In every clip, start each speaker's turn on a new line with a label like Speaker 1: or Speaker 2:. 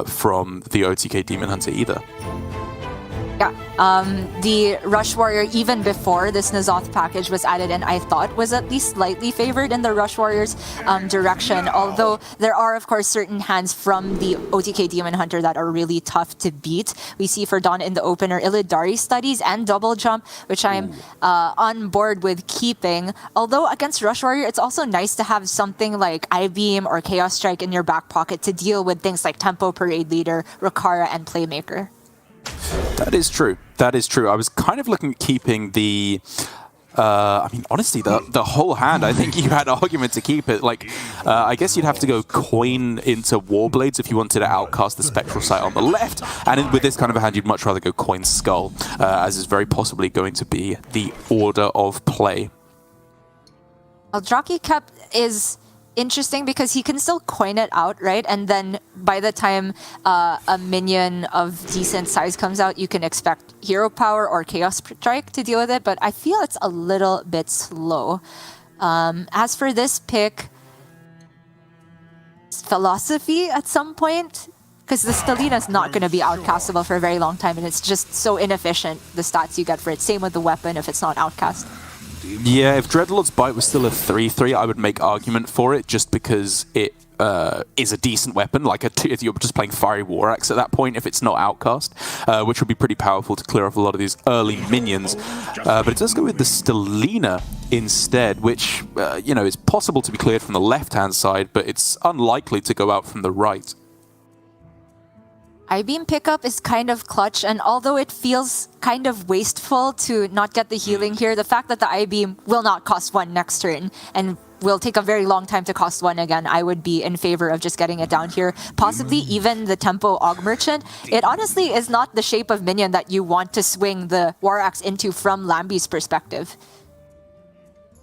Speaker 1: from the OTK Demon Hunter either.
Speaker 2: Yeah, the Rush Warrior, even before this N'Zoth package was added in, I thought was at least slightly favored in the Rush Warrior's direction. Although there are, of course, certain hands from the OTK Demon Hunter that are really tough to beat. We see for DawN in the opener, Illidari Studies and Double Jump, which I'm on board with keeping. Although against Rush Warrior, it's also nice to have something like I-Beam or Chaos Strike in your back pocket to deal with things like Tempo Parade Leader, Rakara, and Playmaker.
Speaker 1: That is true. That is true. I was kind of looking at keeping the... I mean, honestly, the whole hand, I think you had an argument to keep it. Like, I guess you'd have to go coin into Warblades if you wanted to outcast the Spectral Sight on the left. And with this kind of a hand, you'd much rather go coin Skull, as is very possibly going to be the order of play.
Speaker 2: Eldrazi Cap is interesting because he can still coin it out, right? And then by the time a minion of decent size comes out, you can expect Hero Power or Chaos Strike to deal with it, but I feel it's a little bit slow. As for this pick, Philosophy at some point, because the Stelina is not going to be outcastable for a very long time, and it's just so inefficient, the stats you get for it. Same with the weapon if it's not outcast.
Speaker 1: Yeah, if Dreadlord's Bite was still a 3-3, I would make argument for it, just because it is a decent weapon. Like if you're just playing Fiery War Axe at that point, if it's not outcast, which would be pretty powerful to clear off a lot of these early minions. But it does go with the Stelina instead, which you know, is possible to be cleared from the left-hand side, but it's unlikely to go out from the right.
Speaker 2: I-Beam pickup is kind of clutch, and although it feels kind of wasteful to not get the healing here, the fact that the I-Beam will not cost 1 next turn and will take a very long time to cost 1 again, I would be in favor of just getting it down here. Possibly even the Tempo Og Merchant. It honestly is not the shape of minion that you want to swing the War Axe into from Lamby's perspective.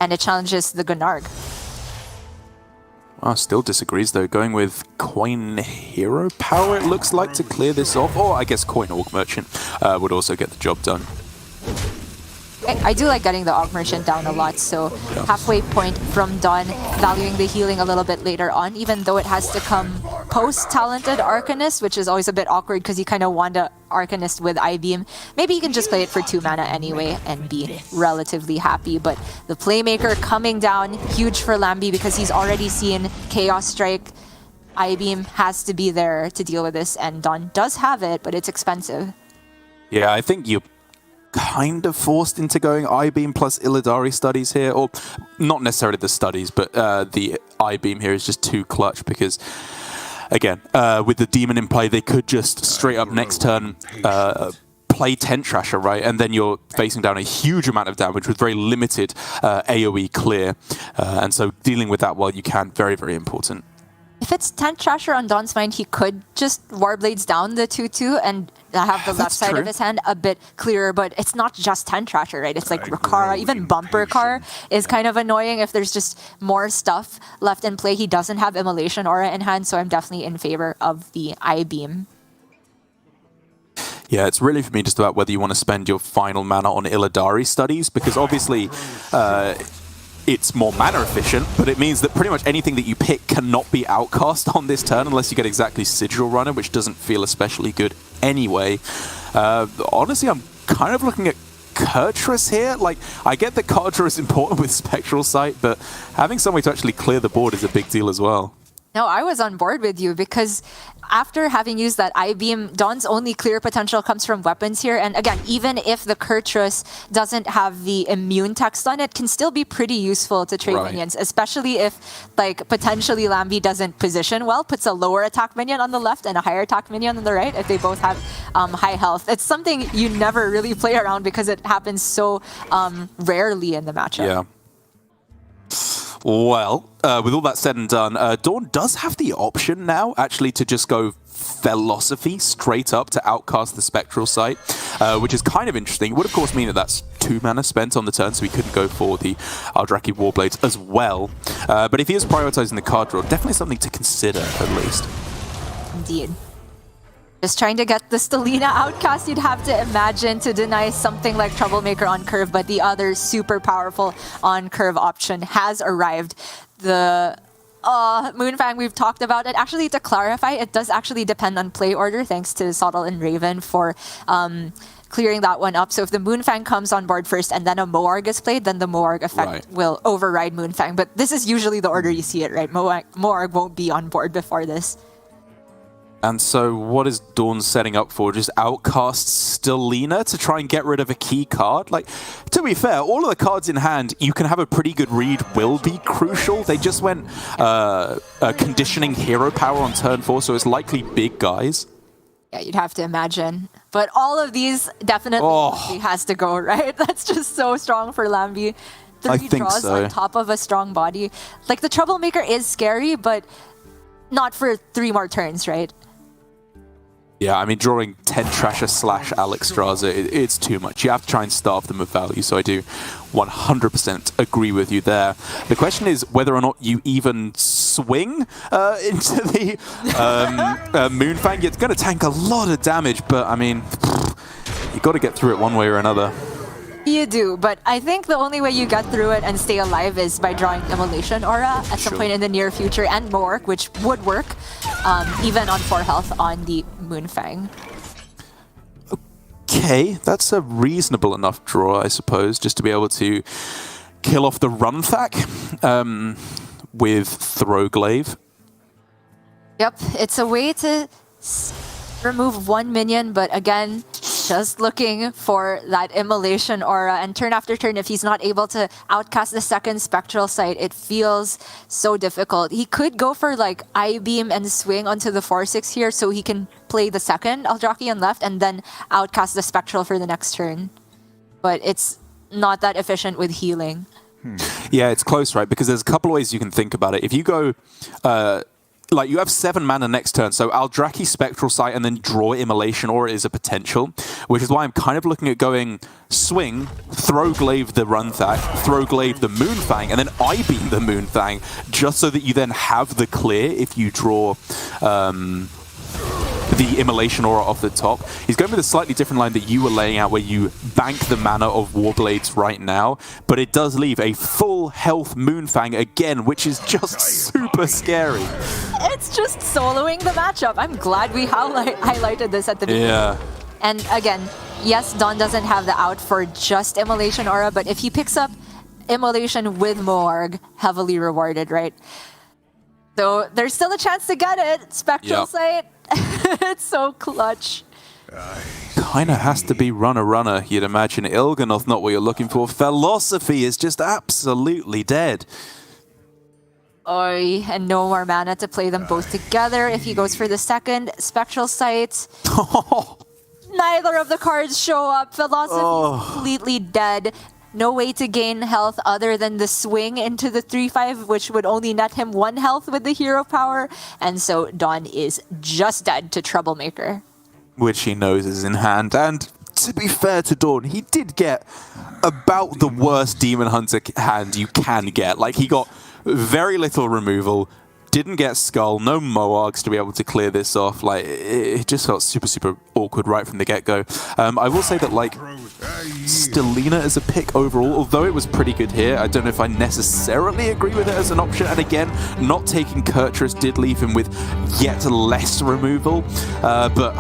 Speaker 2: And it challenges the Gunarg.
Speaker 1: Still disagrees though, going with Coin Hero Power, it looks like, to clear this off. Or I guess Coin Orc Merchant would also get the job done.
Speaker 2: I do like getting the Og Merchant down a lot, so halfway point from DawN, valuing the healing a little bit later on, even though it has to come post-Talented Arcanist, which is always a bit awkward because you kind of want to Arcanist with I-Beam. Maybe you can just play it for 2 mana anyway and be relatively happy, but the Playmaker coming down, huge for Lamby because he's already seen Chaos Strike. I-Beam has to be there to deal with this, and DawN does have it, but it's expensive.
Speaker 1: Yeah, I think you're kind of forced into going I-Beam plus Illidari Studies here, or not necessarily the Studies, but the I-Beam here is just too clutch because, again, with the Demon in play, they could just straight up next turn play Tent Trasher, right? And then you're facing down a huge amount of damage with very limited AoE clear, and so dealing with that while you can, very, very important.
Speaker 2: If it's Tent Trasher on DawN's mind, he could just Warblades down the 2-2 and have the left side of his hand a bit clearer, but it's not just Tent Trasher, right? It's like Rakara, even Bumper Car is kind of annoying if there's just more stuff left in play. He doesn't have Immolation Aura in hand, so I'm definitely in favor of the I-Beam.
Speaker 1: Yeah, it's really for me just about whether you want to spend your final mana on Illidari Studies, because obviously it's more mana efficient, but it means that pretty much anything that you pick cannot be outcast on this turn unless you get exactly Sigil Runner, which doesn't feel especially good anyway. Honestly, I'm kind of looking at Kurtrus here. Like, I get that Kartra is important with Spectral Sight, but having some way to actually clear the board is a big deal as well.
Speaker 2: No, I was on board with you because after having used that I-Beam, DawN's only clear potential comes from weapons here. And again, even if the Kurtrus doesn't have the immune text on it, can still be pretty useful to trade minions, especially if, like, potentially Lamby doesn't position well, puts a lower attack minion on the left and a higher attack minion on the right if they both have high health. It's something you never really play around because it happens so rarely in the matchup.
Speaker 1: Yeah. Well, with all that said and done, DawN does have the option now, actually, to just go Philosophy straight up to outcast the Spectral Sight, which is kind of interesting. It would, of course, mean that that's 2 mana spent on the turn, so he couldn't go for the Eldrazi Warblades as well. But if he is prioritizing the card draw, definitely something to consider, at least.
Speaker 2: Indeed. Just trying to get the Stelina outcast, you'd have to imagine, to deny something like Troublemaker on curve, but the other super powerful on curve option has arrived. The Moonfang, we've talked about it. Actually, to clarify, it does actually depend on play order, thanks to Subtle and Raven for clearing that one up. So if the Moonfang comes on board first and then a Moarg is played, then the Moarg effect will override Moonfang. But this is usually the order you see it, right? Moarg won't be on board before this.
Speaker 1: And so what is DawN setting up for? Just outcast Stellina to try and get rid of a key card? Like, to be fair, all of the cards in hand you can have a pretty good read will be crucial. They just went conditioning hero power on turn 4, so it's likely big guys.
Speaker 2: Yeah, you'd have to imagine. But all of these definitely has to go, right? That's just so strong for Lamby. 3 draws on top of a strong body. Like, the Troublemaker is scary, but not for 3 more turns, right?
Speaker 1: Yeah, I mean, drawing 10 Trasher / Alexstrasza, it's too much. You have to try and starve them of value, so I do 100% agree with you there. The question is whether or not you even swing into the Moonfang. It's going to tank a lot of damage, but, I mean, you got to get through it one way or another.
Speaker 2: You do, but I think the only way you get through it and stay alive is by drawing Immolation Aura at some point in the near future, and Moarg, which would work, even on 4 health on the Moonfang.
Speaker 1: Okay, that's a reasonable enough draw, I suppose, just to be able to kill off the Runthak with Throwglaive.
Speaker 2: Yep, it's a way to remove 1 minion, but again, just looking for that Immolation Aura, and turn after turn, if he's not able to outcast the second Spectral Sight, it feels so difficult. He could go for like I-Beam and swing onto the 4/6 here, so he can play the second Aldrakian left and then outcast the Spectral for the next turn. But it's not that efficient with healing.
Speaker 1: Yeah, it's close, right? Because there's a couple of ways you can think about it. If you go... like, you have 7 mana next turn, so Aldraki, Spectral Sight, and then draw Immolation Aura is a potential, which is why I'm kind of looking at going swing, Throwglaive the Runthak, Throwglaive the Moonfang, and then I-Beam the Moonfang, just so that you then have the clear if you draw the Immolation Aura off the top. He's going with a slightly different line that you were laying out, where you bank the mana of Warblades right now, but it does leave a full health Moonfang again, which is just super scary.
Speaker 2: It's just soloing the matchup. I'm glad we highlighted this at the beginning.
Speaker 1: Yeah.
Speaker 2: And again, yes, DawN doesn't have the out for just Immolation Aura, but if he picks up Immolation with Moarg, heavily rewarded, right? So there's still a chance to get it. Spectral Sight. It's so clutch.
Speaker 1: Kinda has to be runner, you'd imagine. Il'gynoth, not what you're looking for. Philosophy is just absolutely dead.
Speaker 2: Oy, and no more mana to play them both together. If he goes for the second Spectral Sight, neither of the cards show up. Philosophy is completely dead. No way to gain health other than the swing into the 3/5, which would only net him 1 health with the hero power. And so DawN is just dead to Troublemaker.
Speaker 1: Which he knows is in hand. And to be fair to DawN, he did get about the worst Demon Hunter hand you can get. Like, he got very little removal, didn't get Skull, no Moargs to be able to clear this off. Like, it just felt super, super awkward right from the get-go. I will say that, like, Stellina as a pick overall, although it was pretty good here, I don't know if I necessarily agree with it as an option. And again, not taking Kurtrus did leave him with yet less removal. But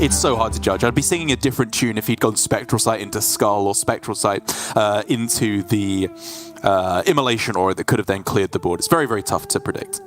Speaker 1: it's so hard to judge. I'd be singing a different tune if he'd gone Spectral Sight into Skull, or Spectral Sight into the Immolation Aura that could have then cleared the board. It's very, very tough to predict.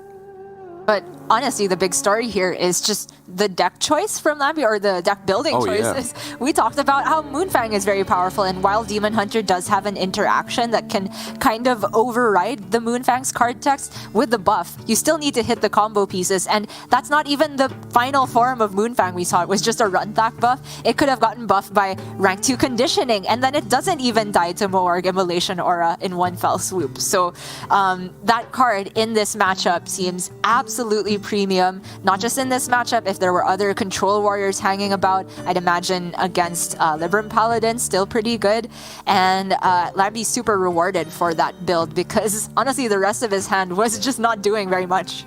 Speaker 2: But honestly, the big story here is just the deck choice from Lamby, or the deck building choices. Yeah. We talked about how Moonfang is very powerful, and while Demon Hunter does have an interaction that can kind of override the Moonfang's card text with the buff, you still need to hit the combo pieces, and that's not even the final form of Moonfang we saw. It was just a Runthak buff. It could have gotten buffed by rank 2 conditioning, and then it doesn't even die to Moarg Immolation Aura in one fell swoop. So that card in this matchup seems absolutely premium, not just in this matchup. If there were other control warriors hanging about, I'd imagine against Libram Paladin, still pretty good. And Lamby's super rewarded for that build, because honestly the rest of his hand was just not doing very much.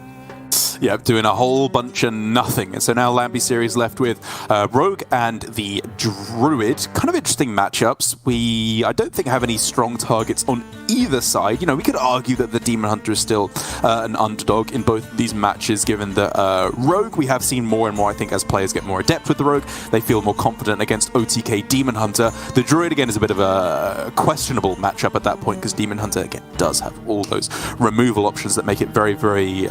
Speaker 1: Yep, doing a whole bunch of nothing. And so now lambyseries left with Rogue and the Druid. Kind of interesting matchups. I don't think have any strong targets on either side. You know, we could argue that the Demon Hunter is still an underdog in both these matches, given that Rogue, we have seen more and more, I think, as players get more adept with the Rogue, they feel more confident against OTK Demon Hunter. The Druid, again, is a bit of a questionable matchup at that point, because Demon Hunter, again, does have all those removal options that make it very, very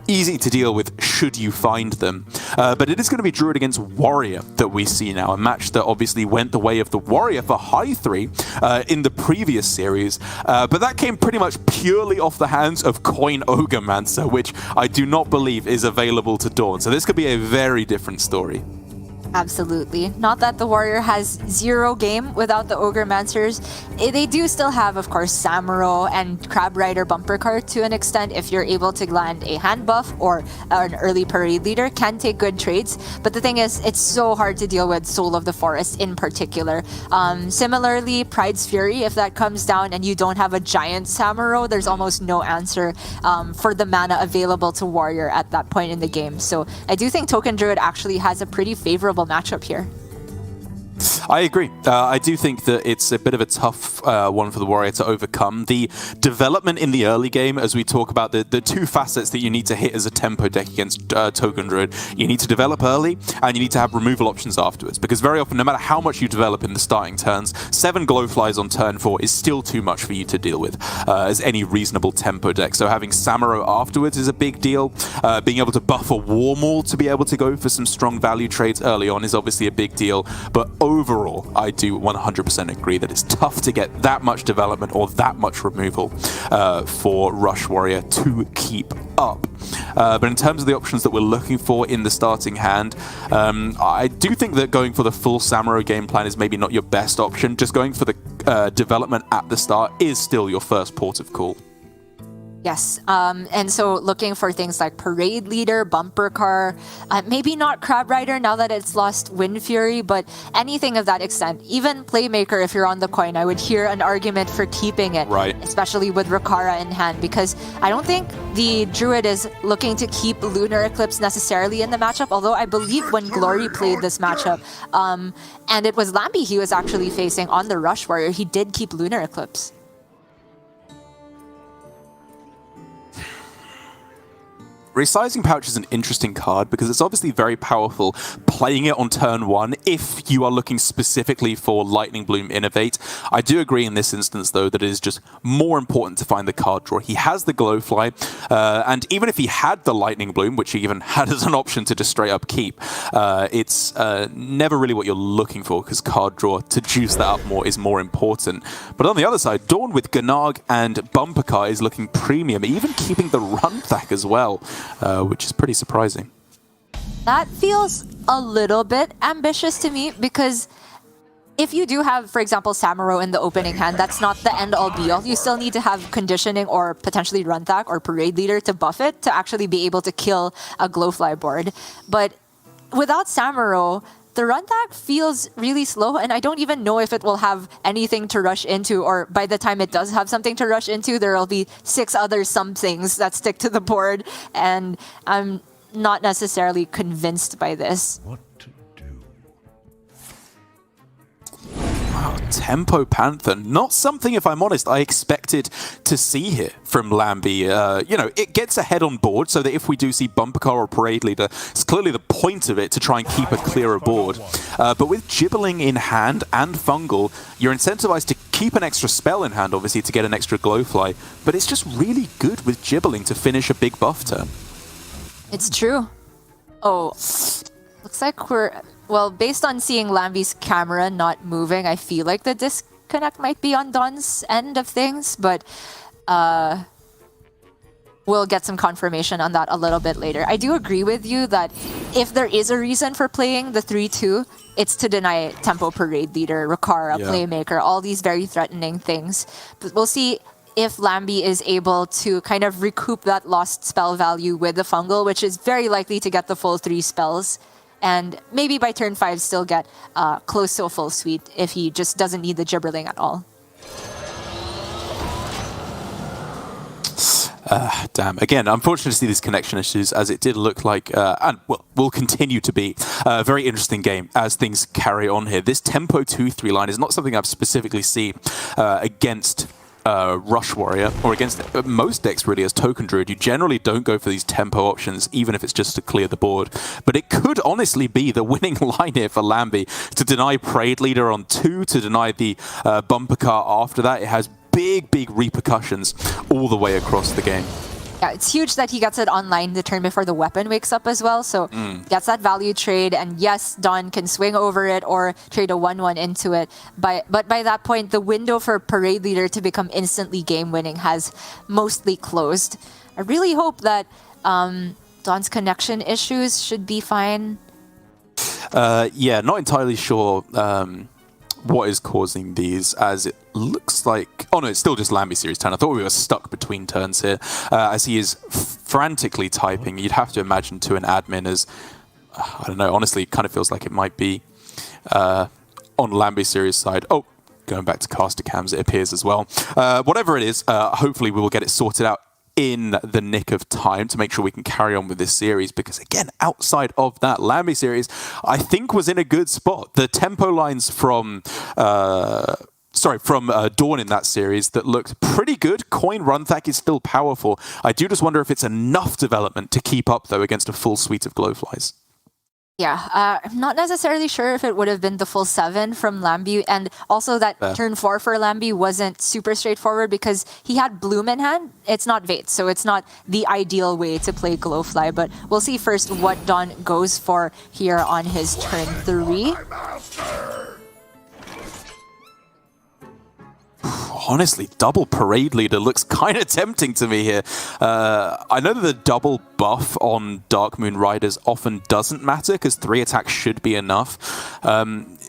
Speaker 1: easy to deal with should you find them. But it is going to be Druid against Warrior that we see now, a match that obviously went the way of the Warrior for high 3 in the previous series, but that came pretty much purely off the hands of Coin Ogremantzer, which I do not believe is available to DawN. So this could be a very different story.
Speaker 2: Absolutely. Not that the Warrior has 0 game without the Ogremancers. They do still have, of course, Samuro and Crab Rider bumper card to an extent. If you're able to land a hand buff or an early parade leader, can take good trades. But the thing is, it's so hard to deal with Soul of the Forest in particular. Similarly, Pride's Fury, if that comes down and you don't have a giant Samuro, there's almost no answer for the mana available to Warrior at that point in the game. So I do think Token Druid actually has a pretty favorable matchup here.
Speaker 1: I agree. I do think that it's a bit of a tough one for the Warrior to overcome. The development in the early game, as we talk about the two facets that you need to hit as a tempo deck against Token Druid, you need to develop early and you need to have removal options afterwards, because very often, no matter how much you develop in the starting turns, 7 Glowflies on turn 4 is still too much for you to deal with as any reasonable tempo deck. So having Samuro afterwards is a big deal. Being able to buff a War Maul to be able to go for some strong value trades early on is obviously a big deal, but overall, I do 100% agree that it's tough to get that much development or that much removal for Rush Warrior to keep up. But in terms of the options that we're looking for in the starting hand, I do think that going for the full Samuro game plan is maybe not your best option. Just going for the development at the start is still your first port of call.
Speaker 2: Yes, and so looking for things like Parade Leader, Bumper Car, maybe not Crab Rider now that it's lost Wind Fury, but anything of that extent. Even Playmaker, if you're on the coin, I would hear an argument for keeping it,
Speaker 1: right,
Speaker 2: especially with Rakara in hand, because I don't think the Druid is looking to keep Lunar Eclipse necessarily in the matchup, although I believe when Glory played this matchup, and it was Lamby he was actually facing on the Rush Warrior, he did keep Lunar Eclipse.
Speaker 1: Resizing Pouch is an interesting card because it's obviously very powerful playing it on turn 1 if you are looking specifically for Lightning Bloom Innovate. I do agree in this instance, though, that it is just more important to find the card draw. He has the Glowfly, and even if he had the Lightning Bloom, which he even had as an option to just straight up keep, it's never really what you're looking for, because card draw to juice that up more is more important. But on the other side, DawN with Gnarg and Bumper Car is looking premium, even keeping the Run Thack as well. Which is pretty surprising.
Speaker 2: That feels a little bit ambitious to me, because if you do have, for example, Samuro in the opening hand, that's not the end-all be-all. You still need to have Conditioning or potentially Run Thack or Parade Leader to buff it to actually be able to kill a Glowfly board. But without Samuro, the Run Thack feels really slow, and I don't even know if it will have anything to rush into, or by the time it does have something to rush into, there will be 6 other somethings that stick to the board, and I'm not necessarily convinced by this.
Speaker 3: What to do?
Speaker 1: Wow, Tempo Panther. Not something, if I'm honest, I expected to see here from Lamby. You know, it gets ahead on board so that if we do see Bumper Car or Parade Leader, it's clearly the point of it to try and keep a clearer board. But with Gibbling in hand and Fungal, you're incentivized to keep an extra spell in hand, obviously, to get an extra Glowfly. But it's just really good with Gibbling to finish a big buff turn.
Speaker 2: It's true. Oh, looks like we're... Well, based on seeing Lamby's camera not moving, I feel like the disconnect might be on DawN's end of things, but we'll get some confirmation on that a little bit later. I do agree with you that if there is a reason for playing the 3-2, it's to deny Tempo Parade Leader, Rakara, Playmaker, all these very threatening things. But we'll see if Lamby is able to kind of recoup that lost spell value with the Fungal, which is very likely to get the full 3 spells. And maybe by turn 5 still get close to a full suite if he just doesn't need the Gibberling at all.
Speaker 1: Damn. Again, unfortunate to see these connection issues, as it did look like, and will continue to be, a very interesting game as things carry on here. This Tempo 2-3 line is not something I've specifically seen against Rush Warrior, or against most decks really as Token Druid, you generally don't go for these tempo options, even if it's just to clear the board. But it could honestly be the winning line here for Lamby, to deny Parade Leader on 2, to deny the bumper car after that. It has big repercussions all the way across the game.
Speaker 2: Yeah, it's huge that he gets it online the turn before the weapon wakes up as well. So gets that value trade, and yes, DawN can swing over it or trade a 1/1 into it. But by that point, the window for Parade Leader to become instantly game-winning has mostly closed. I really hope that DawN's connection issues should be fine.
Speaker 1: Yeah, not entirely sure what is causing these, as it looks like... Oh no, it's still just lambyseries turn. I thought we were stuck between turns here, as he is frantically typing. You'd have to imagine to an admin as... I don't know, honestly, it kind of feels like it might be on lambyseries side. Oh, going back to caster cams, it appears as well. Whatever it is, hopefully we will get it sorted out in the nick of time to make sure we can carry on with this series, because again, outside of that, lambyseries I think was in a good spot. The tempo lines from DawN in that series that looked pretty good. Coin Runthak is still powerful. I do just wonder if it's enough development to keep up though against a full suite of Glowflies.
Speaker 2: Yeah, I'm not necessarily sure if it would have been the full 7 from Lamby, and also that turn 4 for Lamby wasn't super straightforward because he had Bloom in hand. It's not Vate, so it's not the ideal way to play Glowfly, but we'll see first what DawN goes for here on his turn 3.
Speaker 1: Honestly, double Parade Leader looks kind of tempting to me here. I know that the double buff on Dark Moon Riders often doesn't matter because 3 attacks should be enough.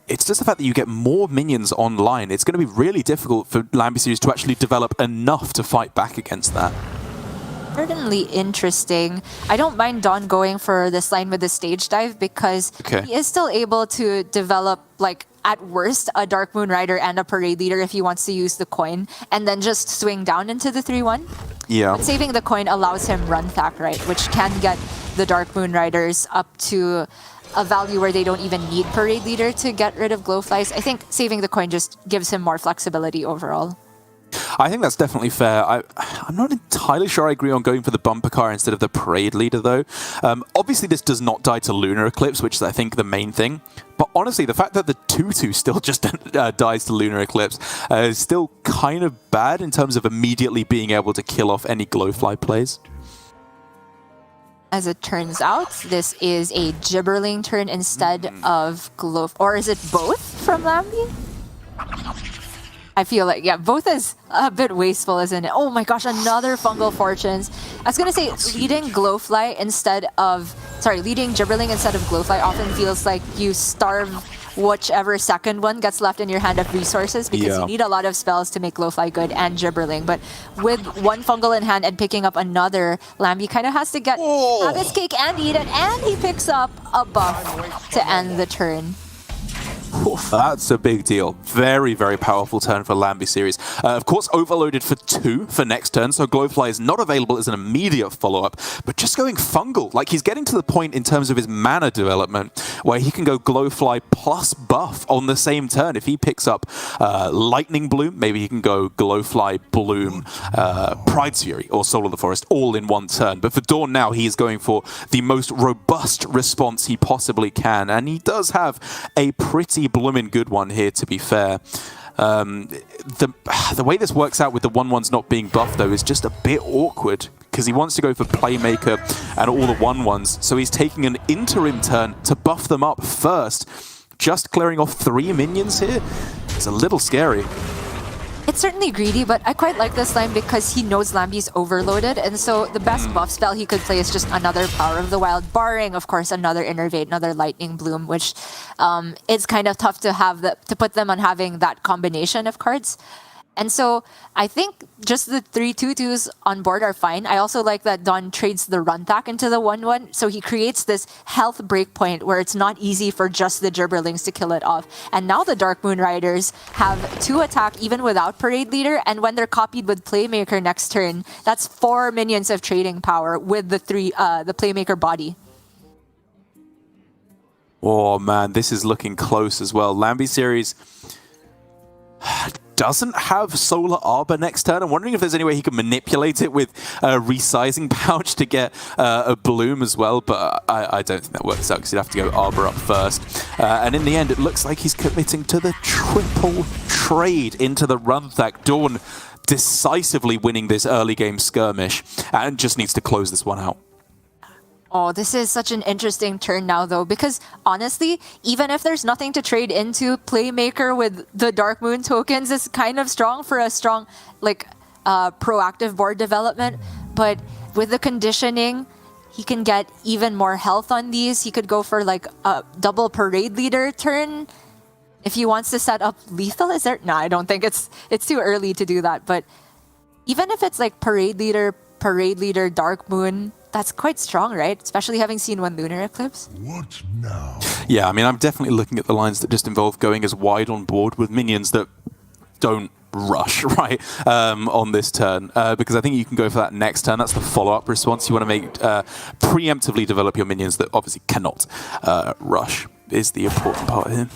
Speaker 1: It's just the fact that you get more minions online. It's going to be really difficult for lambyseries to actually develop enough to fight back against that.
Speaker 2: Certainly interesting. I don't mind DawN going for this line with the stage dive because he is still able to develop, like, at worst, a Dark Moon Rider and a Parade Leader if he wants to use the coin, and then just swing down into the 3/1.
Speaker 1: Yeah.
Speaker 2: But saving the coin allows him Runthak, right, which can get the Dark Moon Riders up to a value where they don't even need Parade Leader to get rid of Glowflies. I think saving the coin just gives him more flexibility overall.
Speaker 1: I think that's definitely fair. I'm not entirely sure I agree on going for the bumper car instead of the Parade Leader, though. Obviously, this does not die to Lunar Eclipse, which is, I think, the main thing. But honestly, the fact that the 2/2 still just dies to Lunar Eclipse is still kind of bad in terms of immediately being able to kill off any Glowfly plays.
Speaker 2: As it turns out, this is a Gibberling turn instead of Glow... Or is it both from Lamby? I feel like, yeah, both is a bit wasteful, isn't it? Oh my gosh, another Fungal Fortunes. I was going to say, leading Glowfly instead of... Sorry, leading Gibberling instead of Glowfly often feels like you starve whichever second one gets left in your hand of resources, because you need a lot of spells to make Glowfly good and Gibberling. But with one Fungal in hand and picking up another, Lamby kind of has to have his cake and eat it, and he picks up a buff to end the turn.
Speaker 1: That's a big deal. Very powerful turn for lambyseries. Of course, overloaded for 2 for next turn, so Glowfly is not available as an immediate follow-up, but just going fungal. Like, he's getting to the point in terms of his mana development where he can go Glowfly plus buff on the same turn. If he picks up Lightning Bloom, maybe he can go Glowfly, Bloom, Pride's Fury, or Soul of the Forest all in one turn. But for DawN now, he is going for the most robust response he possibly can, and he does have a pretty bloomin' good one here, to be fair. The way this works out with the 1/1s not being buffed, though, is just a bit awkward, because he wants to go for Playmaker and all the 1/1s, so he's taking an interim turn to buff them up first. Just clearing off 3 minions here? It's a little scary.
Speaker 2: It's certainly greedy, but I quite like this line because he knows Lamby's overloaded, and so the best buff spell he could play is just another Power of the Wild, barring, of course, another Innervate, another Lightning Bloom, which is kind of tough to have to put them on having that combination of cards. And so I think just the 3 2/2s on board are fine. I also like that DawN trades the Runthak into the 1/1, so he creates this health breakpoint where it's not easy for just the Gibberlings to kill it off. And now the Dark Moon Riders have 2 attack even without Parade Leader, and when they're copied with Playmaker next turn, that's 4 minions of trading power with the Playmaker body.
Speaker 1: Oh man, this is looking close as well. lambyseries doesn't have Solar Arbor next turn. I'm wondering if there's any way he can manipulate it with a resizing pouch to get a Bloom as well, but I don't think that works out because he'd have to go Arbor up first. And in the end, it looks like he's committing to the triple trade into the Runthak. DawN decisively winning this early game skirmish and just needs to close this one out.
Speaker 2: Oh, this is such an interesting turn now, though, because honestly, even if there's nothing to trade into, Playmaker with the Dark Moon tokens is kind of strong for a strong, like, proactive board development. But with the conditioning, he can get even more health on these. He could go for, like, a double Parade Leader turn. If he wants to set up lethal, is there? No, I don't think it's too early to do that. But even if it's, like, Parade Leader, Dark Moon, that's quite strong, right? Especially having seen one lunar eclipse.
Speaker 3: What now?
Speaker 1: Yeah, I mean, I'm definitely looking at the lines that just involve going as wide on board with minions that don't rush, right, on this turn. Because I think you can go for that next turn. That's the follow-up response. You want to make preemptively develop your minions that obviously cannot rush is the important part here.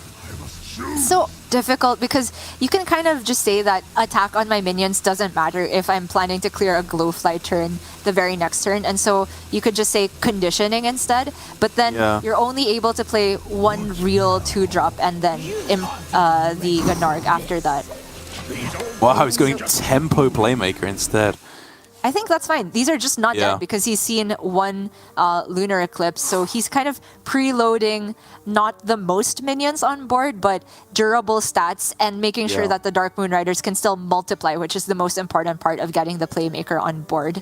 Speaker 2: So difficult because you can kind of just say that attack on my minions doesn't matter if I'm planning to clear a Glowfly turn the very next turn, and so you could just say conditioning instead, but then you're only able to play one real 2-drop and then the Gnarg after that.
Speaker 1: Wow, he's going tempo Playmaker instead.
Speaker 2: I think that's fine. These are just not dead because he's seen one lunar eclipse, so he's kind of preloading not the most minions on board, but durable stats and making sure that the Dark Moon Riders can still multiply, which is the most important part of getting the Playmaker on board.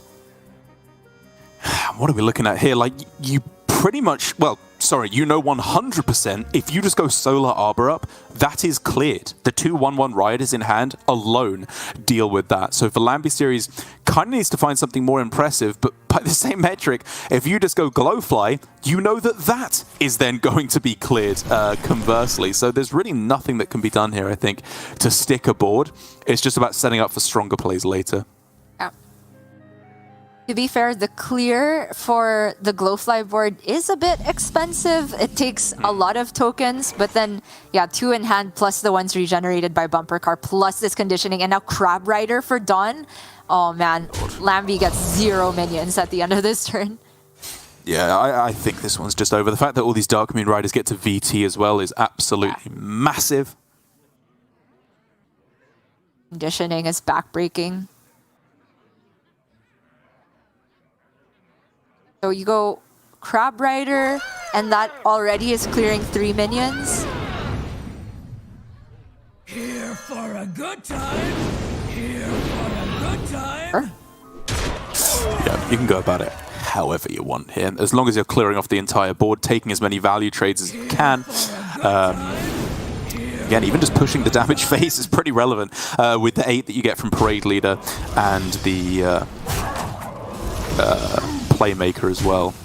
Speaker 1: What are we looking at here? Like, you pretty much, well, sorry, you know 100% if you just go Solar Arbor up, that is cleared. The 2 1/1 Riders in hand alone deal with that. So for lambyseries, kind of needs to find something more impressive, but by the same metric, if you just go Glowfly, you know that that is then going to be cleared conversely. So there's really nothing that can be done here, I think, to stick aboard. It's just about setting up for stronger plays later.
Speaker 2: To be fair, the clear for the Glowfly board is a bit expensive. It takes a lot of tokens, but then, 2 in hand plus the ones regenerated by Bumper Car plus this conditioning, and now Crab Rider for DawN. Oh man, Lamby gets 0 minions at the end of this turn.
Speaker 1: Yeah, I think this one's just over. The fact that all these Dark Moon Riders get to VT as well is absolutely massive.
Speaker 2: Conditioning is backbreaking. So you go Crab Rider, and that already is clearing 3 minions.
Speaker 3: Here for a good time. Here for a good time.
Speaker 1: Yeah, you can go about it however you want here. As long as you're clearing off the entire board, taking as many value trades as you can. Again, even just pushing the damage phase is pretty relevant with the 8 that you get from Parade Leader and the Playmaker as well.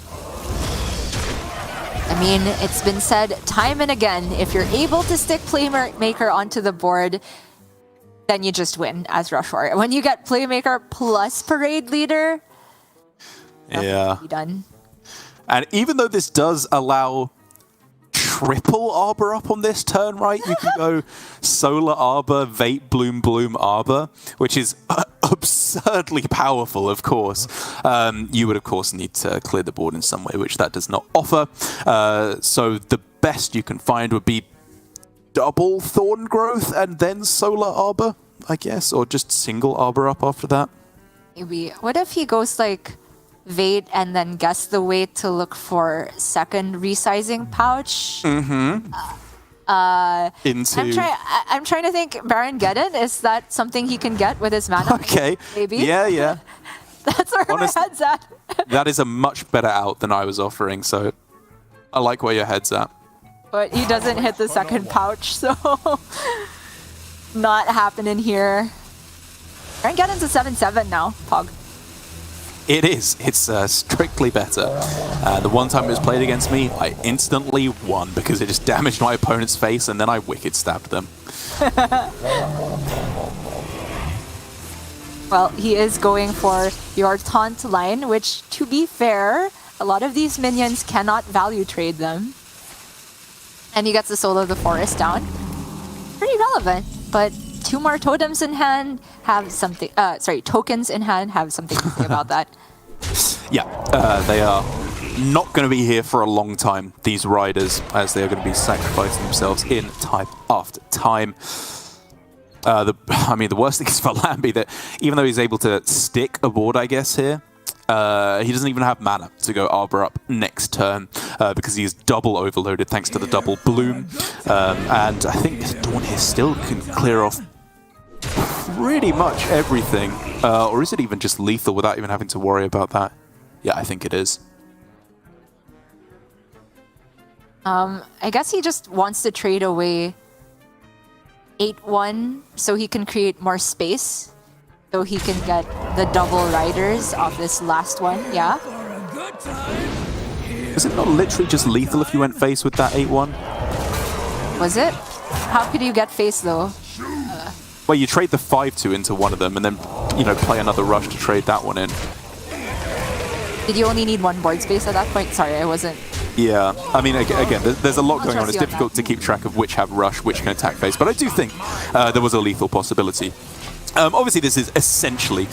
Speaker 2: I mean, it's been said time and again, if you're able to stick Playmaker onto the board, then you just win as Rush Warrior. When you get Playmaker plus Parade Leader, be done.
Speaker 1: And even though this does allow triple Arbor up on this turn, right? You can go Solar Arbor, Vape, Bloom, Bloom, Arbor, which is absurdly powerful, of course. You would, of course, need to clear the board in some way, which that does not offer. So the best you can find would be double Thorn Growth and then Solar Arbor, I guess, or just single Arbor up after that.
Speaker 2: Maybe. What if he goes like Vate and then guess the way to look for second resizing pouch? I'm trying to think. Baron Geddon, is that something he can get with his mana?
Speaker 1: Okay.
Speaker 2: Maybe.
Speaker 1: Yeah.
Speaker 2: That's where
Speaker 1: Honestly,
Speaker 2: my head's at.
Speaker 1: That is a much better out than I was offering, so I like where your head's at.
Speaker 2: But he doesn't hit the second pouch, so not happening here. Baron Geddon's a 7/7 now, Pog.
Speaker 1: It is. It's strictly better. The one time it was played against me, I instantly won because it just damaged my opponent's face and then I wicked stabbed them.
Speaker 2: Well, he is going for your taunt line, which, to be fair, a lot of these minions cannot value trade them. And he gets the Soul of the Forest down. Pretty relevant, but 2 more totems in hand, have something. Tokens in hand, have something to say about that.
Speaker 1: Yeah, they are not going to be here for a long time, these riders, as they are going to be sacrificing themselves in time after time. The worst thing is for Lamby that even though he's able to stick a board, I guess, here, he doesn't even have mana to go Arbor up next turn because he is double overloaded thanks to the double Bloom. And I think DawN here still can clear off pretty much everything. Or is it even just lethal without even having to worry about that? Yeah, I think it is.
Speaker 2: I guess he just wants to trade away 8-1 so he can create more space. So he can get the double riders of this last one, yeah?
Speaker 1: Is it not literally just lethal if you went face with that 8-1?
Speaker 2: Was it? How could you get face though?
Speaker 1: Well, you trade the 5-2 into one of them and then, play another rush to trade that one in.
Speaker 2: Did you only need 1 board space at that point? Sorry, I wasn't...
Speaker 1: Yeah, I mean, again, there's a lot going on. It's difficult to keep track of which have rush, which can attack face, but I do think there was a lethal possibility. Obviously, this is essentially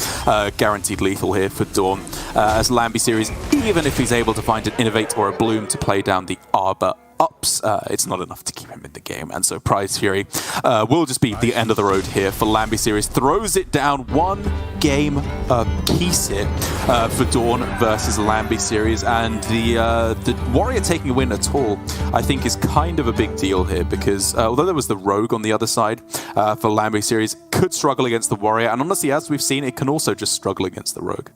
Speaker 1: guaranteed lethal here for DawN, as lambyseries, even if he's able to find an Innovate or a Bloom to play down the Arbor ups, it's not enough to keep him in the game, and so Prize Fury will just be the end of the road here for lambyseries. Throws it down 1 game apiece here for DawN versus lambyseries, and the Warrior taking a win at all, I think, is kind of a big deal here, because although there was the Rogue on the other side for lambyseries, could struggle against the Warrior, and honestly, as we've seen, it can also just struggle against the Rogue.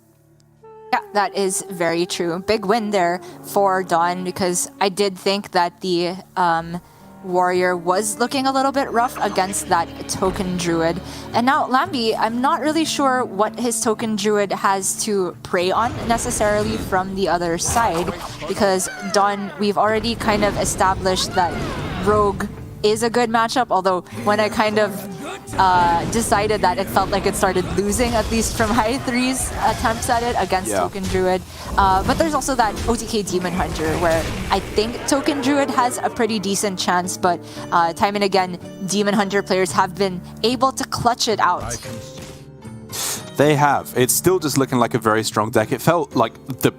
Speaker 2: Yeah, that is very true. Big win there for DawN, because I did think that the Warrior was looking a little bit rough against that Token Druid. And now Lamby, I'm not really sure what his Token Druid has to prey on necessarily from the other side, because DawN, we've already kind of established that Rogue is a good matchup, although when I kind of decided that, it felt like it started losing, at least from high threes attempts at it against Token Druid. But there's also that OTK Demon Hunter, where I think Token Druid has a pretty decent chance, but time and again, Demon Hunter players have been able to clutch it out.
Speaker 1: They have. It's still just looking like a very strong deck. It felt like the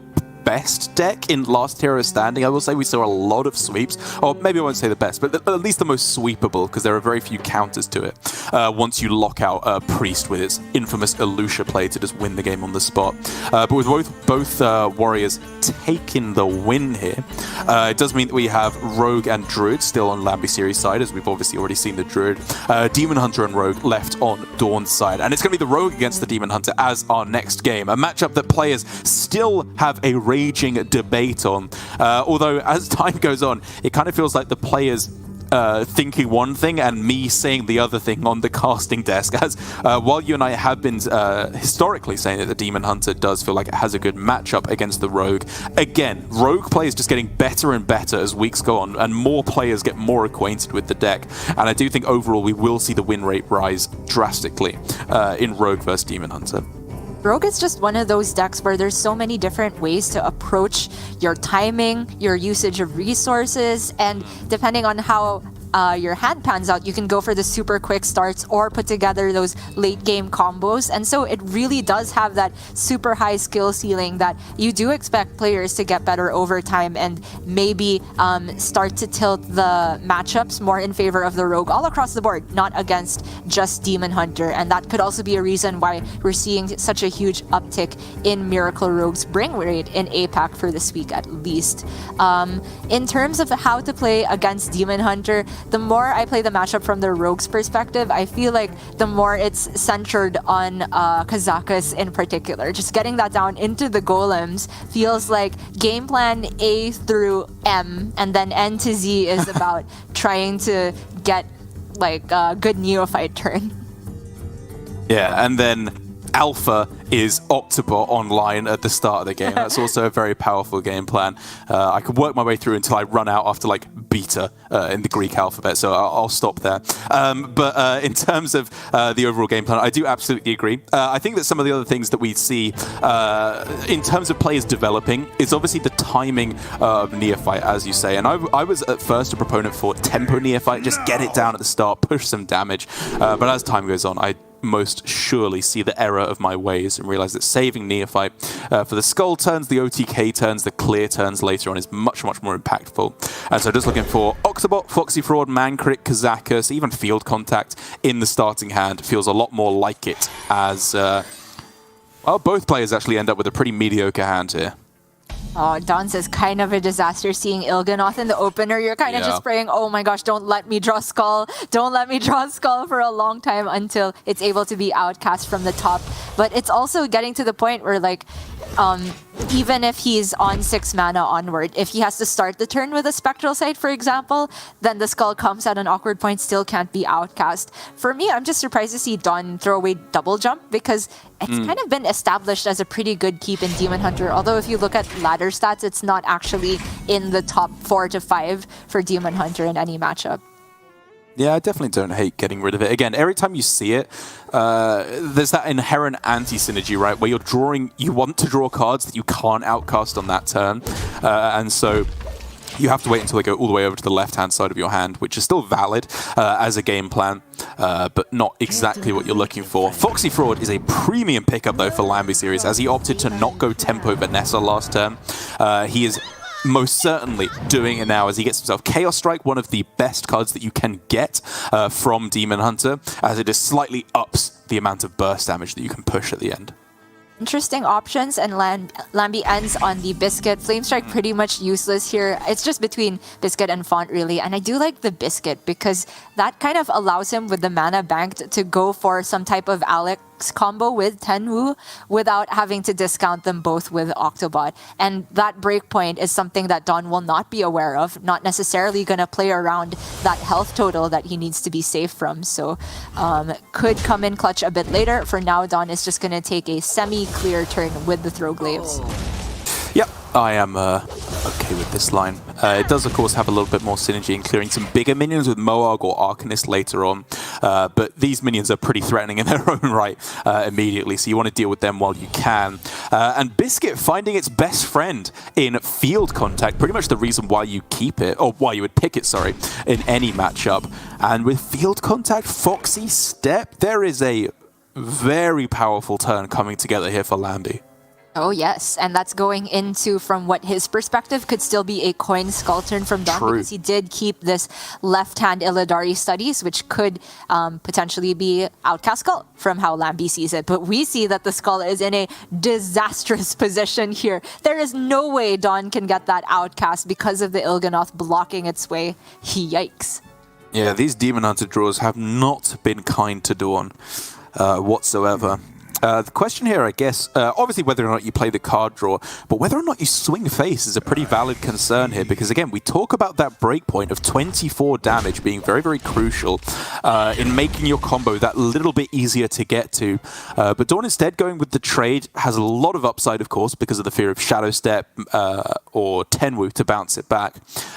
Speaker 1: best deck in last hero standing. I will say we saw a lot of sweeps, or maybe I won't say the best, but at least the most sweepable, because there are very few counters to it once you lock out a Priest with its infamous Elucia play to just win the game on the spot. But with both Warriors taking the win here, it does mean that we have Rogue and Druid still on lambyseries side, as we've obviously already seen the Druid. Demon Hunter and Rogue left on DawN's side, and it's going to be the Rogue against the Demon Hunter as our next game, a matchup that players still have a raging debate on. Although as time goes on, it kind of feels like the players thinking one thing and me saying the other thing on the casting desk, as while you and I have been historically saying that the Demon Hunter does feel like it has a good matchup against the Rogue, again, Rogue play is just getting better and better as weeks go on and more players get more acquainted with the deck, and I do think overall we will see the win rate rise drastically in Rogue versus Demon Hunter.
Speaker 2: Rogue is just one of those decks where there's so many different ways to approach your timing, your usage of resources, and depending on how your hand pans out, you can go for the super quick starts or put together those late game combos. And so it really does have that super high skill ceiling that you do expect players to get better over time and maybe start to tilt the matchups more in favor of the Rogue all across the board, not against just Demon Hunter. And that could also be a reason why we're seeing such a huge uptick in Miracle Rogue's bring rate in APAC for this week at least. In terms of how to play against Demon Hunter, the more I play the matchup from the Rogue's perspective, I feel like the more it's centered on Kazakus in particular. Just getting that down into the golems feels like game plan A through M, and then N to Z is about trying to get like a good neophyte turn.
Speaker 1: Yeah, and then Alpha is Octobot online at the start of the game. That's also a very powerful game plan. I could work my way through until I run out after like beta in the Greek alphabet, so I'll stop there. But in terms of the overall game plan, I do absolutely agree. I think that some of the other things that we see in terms of players developing is obviously the timing of Neophyte, as you say. And I was at first a proponent for tempo Neophyte, just get it down at the start, push some damage. But as time goes on, I most surely see the error of my ways and realize that saving Neophyte for the skull turns, the OTK turns, the clear turns later on is much, much more impactful. And so just looking for Octobot, Foxy Fraud, Mancrit, Kazakus, even Field Contact in the starting hand feels a lot more like it as, well, both players actually end up with a pretty mediocre hand here.
Speaker 2: Oh, DawN says kind of a disaster seeing Il'gynoth in the opener. You're kind of just praying, oh my gosh, don't let me draw Skull. Don't let me draw Skull for a long time until it's able to be outcast from the top. But it's also getting to the point where, like, even if he's on 6 mana onward, if he has to start the turn with a Spectral Sight, for example, then the Skull comes at an awkward point, still can't be outcast. For me, I'm just surprised to see DawN throw away Double Jump because it's kind of been established as a pretty good keep in Demon Hunter. Although if you look at ladder stats, it's not actually in the top 4 to 5 for Demon Hunter in any matchup.
Speaker 1: Yeah, I definitely don't hate getting rid of it. Again, every time you see it, there's that inherent anti-synergy, right? Where you want to draw cards that you can't outcast on that turn. And so you have to wait until they go all the way over to the left-hand side of your hand, which is still valid as a game plan, but not exactly what you're looking for. Foxy Fraud is a premium pickup, though, for lambyseries, as he opted to not go Tempo Vanessa last turn. He is most certainly doing it now as he gets himself Chaos Strike, one of the best cards that you can get from Demon Hunter, as it just slightly ups the amount of burst damage that you can push at the end.
Speaker 2: Interesting options, and Lamby ends on the Biscuit. Flame Strike pretty much useless here. It's just between Biscuit and Font, really. And I do like the Biscuit because that kind of allows him, with the mana banked, to go for some type of Alex combo with Tenwu without having to discount them both with Octobot. And that breakpoint is something that DawN will not be aware of, not necessarily going to play around that health total that he needs to be safe from. So could come in clutch a bit later. For now, DawN is just going to take a semi-clear turn with the Throw Glaives.
Speaker 1: Yep, I am okay with this line. It does, of course, have a little bit more synergy in clearing some bigger minions with Moarg or Arcanist later on. But these minions are pretty threatening in their own right immediately, so you want to deal with them while you can. And Biscuit finding its best friend in Field Contact, pretty much the reason why you keep it, or why you would pick it, sorry, in any matchup. And with Field Contact, Foxy Step, there is a very powerful turn coming together here for Lamby.
Speaker 2: Oh yes, and that's going into, from what his perspective, could still be a coin Skull turn from DawN, because he did keep this left-hand Illidari Studies, which could potentially be Outcast Skull from how Lamby sees it. But we see that the Skull is in a disastrous position here. There is no way DawN can get that Outcast because of the Il'gynoth blocking its way. Yikes.
Speaker 1: Yeah, these Demon Hunter draws have not been kind to DawN whatsoever. The question here, I guess, obviously whether or not you play the card draw, but whether or not you swing face is a pretty valid concern here, because again, we talk about that breakpoint of 24 damage being very, very crucial in making your combo that little bit easier to get to. But DawN instead going with the trade has a lot of upside, of course, because of the fear of Shadow Step or Tenwu to bounce it back.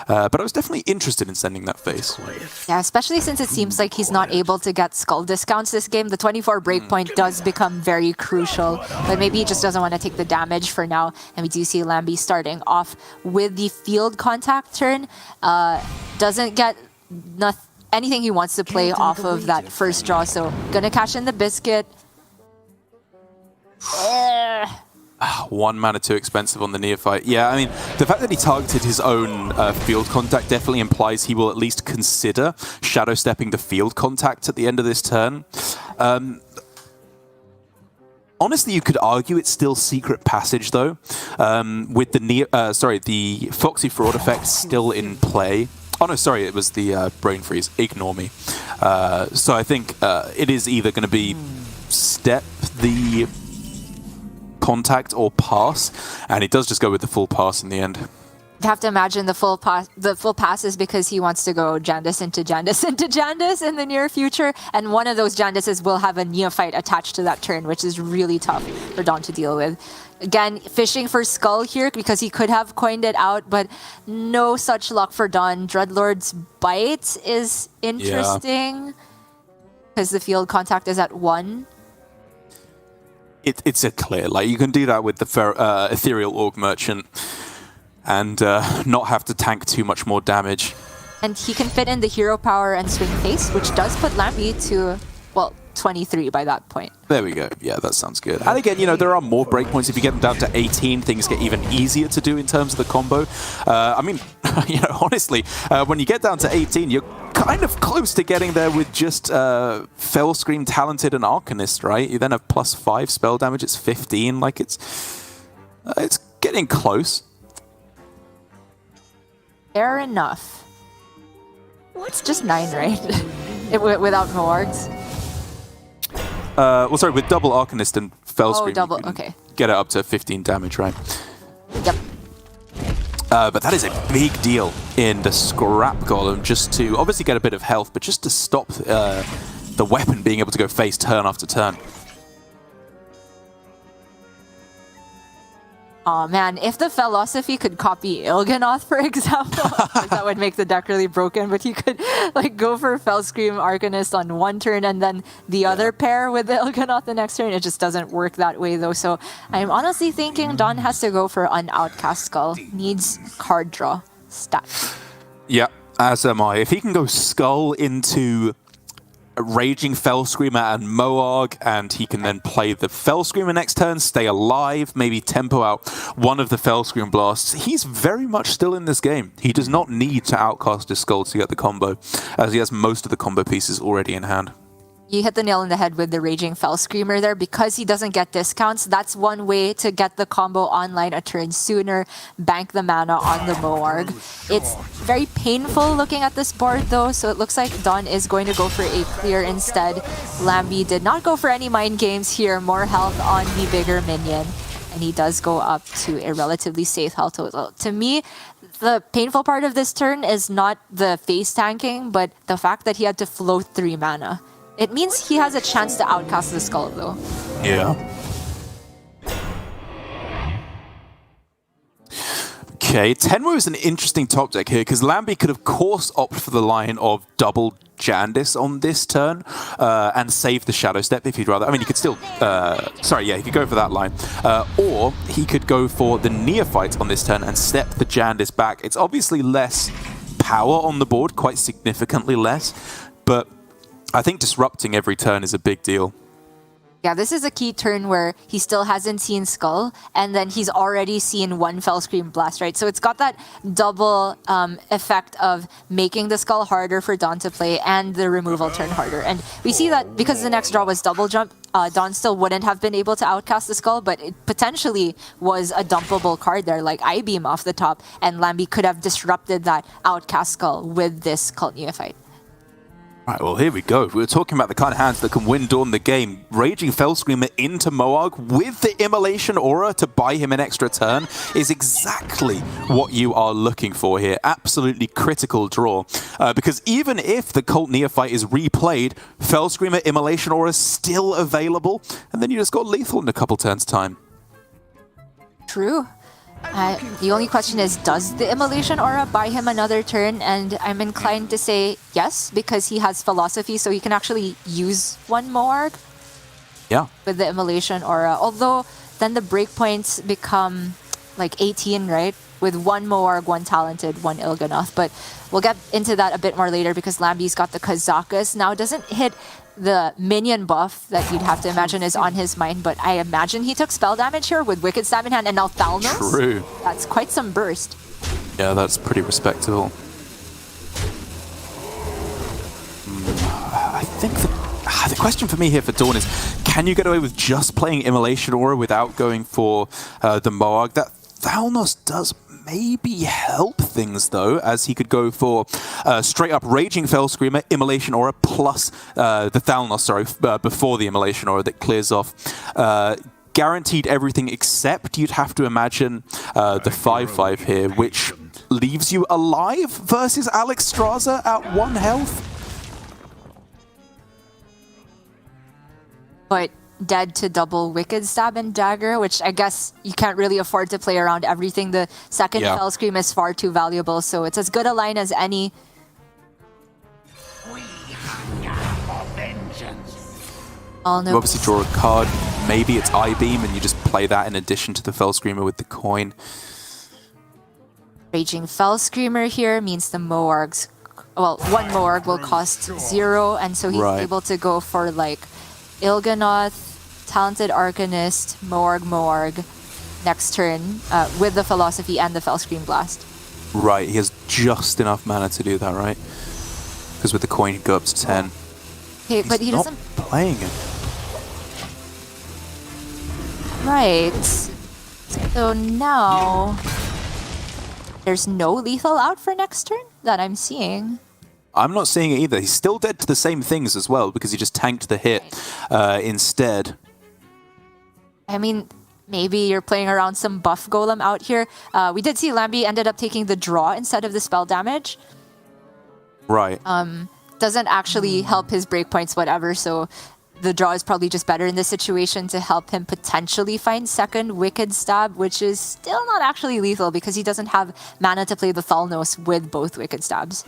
Speaker 1: But I was definitely interested in sending that face.
Speaker 2: Yeah, especially since it seems like he's not able to get Skull discounts this game. The 24 breakpoint does become very crucial, but maybe he just doesn't want to take the damage for now. And we do see Lamby starting off with the Field Contact turn. Doesn't get anything he wants to play off of that first draw, so gonna cash in the Biscuit.
Speaker 1: 1 mana too expensive on the Neophyte. Yeah, I mean, the fact that he targeted his own Field Contact definitely implies he will at least consider Shadow Stepping the Field Contact at the end of this turn. Honestly, you could argue it's still Secret Passage, though, with the Foxy Fraud effect still in play. Oh, no, sorry, it was the Brain Freeze. Ignore me. So I think it is either going to be Step the Contact or Pass, and it does just go with the full pass in the end.
Speaker 2: You have to imagine the full pass is because he wants to go Jandis into Jandis into Jandis in the near future, and one of those Jandises will have a Neophyte attached to that turn, which is really tough for DawN to deal with. Again, fishing for Skull here because he could have coined it out, but no such luck for DawN. Dreadlord's Bite is interesting because the Field Contact is at 1.
Speaker 1: It's a clear, like, you can do that with the Ethereal Org Merchant. and not have to tank too much more damage.
Speaker 2: And he can fit in the hero power and swing pace, which does put Lamby to, well, 23 by that point.
Speaker 1: There we go. Yeah, that sounds good. And again, you know, there are more breakpoints. If you get them down to 18, things get even easier to do in terms of the combo. I mean, you know, honestly, when you get down to 18, you're kind of close to getting there with just Fell Scream, Talented, and Arcanist, right? You then have +5 spell damage. It's 15. Like, it's getting close.
Speaker 2: Fair enough. It's just 9, right? Without Moargs.
Speaker 1: Well, sorry, with double Arcanist and Fell Scream,
Speaker 2: double, okay.
Speaker 1: Get it up to 15 damage, right?
Speaker 2: Yep.
Speaker 1: But that is a big deal in the Scrap Golem, just to obviously get a bit of health, but just to stop the weapon being able to go face turn after turn.
Speaker 2: Oh man, if the philosophy could copy Il'gynoth, for example, that would make the deck really broken, but you could like go for Fell Scream Arcanist on one turn and then the other pair with the Il'gynoth the next turn. It just doesn't work that way though, so I'm honestly thinking DawN has to go for an Outcast Skull. Needs card draw stat.
Speaker 1: Yeah, as am I. If he can go Skull into Raging Fell Screamer and Moarg, and he can then play the Fell Screamer next turn, stay alive, maybe tempo out one of the Fell Scream blasts. He's very much still in this game. He does not need to outcast his Skull to get the combo, as he has most of the combo pieces already in hand.
Speaker 2: You hit the nail on the head with the Raging Fell Screamer there. Because he doesn't get discounts, that's one way to get the combo online a turn sooner, bank the mana on the Moarg. It's very painful looking at this board though, so it looks like DawN is going to go for a clear instead. Lamby did not go for any mind games here, more health on the bigger minion, and he does go up to a relatively safe health total. To me, the painful part of this turn is not the face tanking, but the fact that he had to float 3 mana. It means he has a chance to outcast the Skull, though.
Speaker 1: Yeah. Okay, Tenwo is an interesting top deck here, because Lamby could, of course, opt for the line of double Jandis on this turn, and save the Shadow Step if he'd rather. I mean, he could still... sorry, yeah, he could go for that line. Or he could go for the Neophyte on this turn and step the Jandis back. It's obviously less power on the board, quite significantly less, but I think disrupting every turn is a big deal.
Speaker 2: Yeah, this is a key turn where he still hasn't seen Skull, and then he's already seen 1 Fell Scream Blast, right? So it's got that double effect of making the Skull harder for DawN to play and the removal turn harder. And we see that because the next draw was double jump, DawN still wouldn't have been able to outcast the Skull, but it potentially was a dumpable card there, like I-Beam off the top, and Lamby could have disrupted that outcast Skull with this Cult Neophyte.
Speaker 1: Right, well, here we go. We're talking about the kind of hands that can win DawN the game. Raging Fell Screamer into Moarg with the Immolation Aura to buy him an extra turn is exactly what you are looking for here. Absolutely critical draw. Because even if the Cult Neophyte is replayed, Fell Screamer Immolation Aura is still available, and then you just got lethal in a couple turns' time.
Speaker 2: True. The only question is, does the Immolation Aura buy him another turn? And I'm inclined to say yes, because he has Philosophy, so he can actually use 1 Moarg.
Speaker 1: Yeah.
Speaker 2: With the Immolation Aura. Although, then the breakpoints become like 18, right? With 1 Moarg, 1 Talented, 1 Il'gynoth. But we'll get into that a bit more later, because Lamby's got the Kazakus. Now, doesn't hit the minion buff that you'd have to imagine is on his mind, but I imagine he took spell damage here with Wicked Stab in hand and now Thalnos.
Speaker 1: True.
Speaker 2: That's quite some burst.
Speaker 1: Yeah, that's pretty respectable. I think the question for me here for DawN is, can you get away with just playing Immolation Aura without going for the Moarg? That Thalnos does maybe help things, though, as he could go for straight up Raging Fell Screamer, Immolation Aura, plus the Thalnos, sorry, before the Immolation Aura that clears off. Guaranteed everything except you'd have to imagine the 5/5 here, which leaves you alive versus Alex Straza at 1 health.
Speaker 2: But dead to double Wicked Stab and Dagger, which I guess you can't really afford to play around everything. The second Fell Scream is far too valuable, so it's as good a line as any.
Speaker 1: You obviously draw a card. Maybe it's I-Beam, and you just play that in addition to the Fell Screamer with the coin.
Speaker 2: Raging Fell Screamer here means the Moargs, well, one Moarg will cost 0, and so he's able to go for like Il'gynoth, Talented Arcanist, Moarg, next turn with the Philosophy and the Fellscream Blast.
Speaker 1: Right, he has just enough mana to do that, right? Because with the coin, he'd go up to 10.
Speaker 2: Okay, but he
Speaker 1: not
Speaker 2: doesn't...
Speaker 1: playing it.
Speaker 2: Right. So now... There's no lethal out for next turn that I'm seeing.
Speaker 1: I'm not seeing it either. He's still dead to the same things as well because he just tanked the hit instead.
Speaker 2: I mean, maybe you're playing around some buff golem out here. We did see Lamby ended up taking the draw instead of the spell damage.
Speaker 1: Right.
Speaker 2: Doesn't actually help his breakpoints, whatever, so the draw is probably just better in this situation to help him potentially find second Wicked Stab, which is still not actually lethal because he doesn't have mana to play the Thalnos with both Wicked Stabs.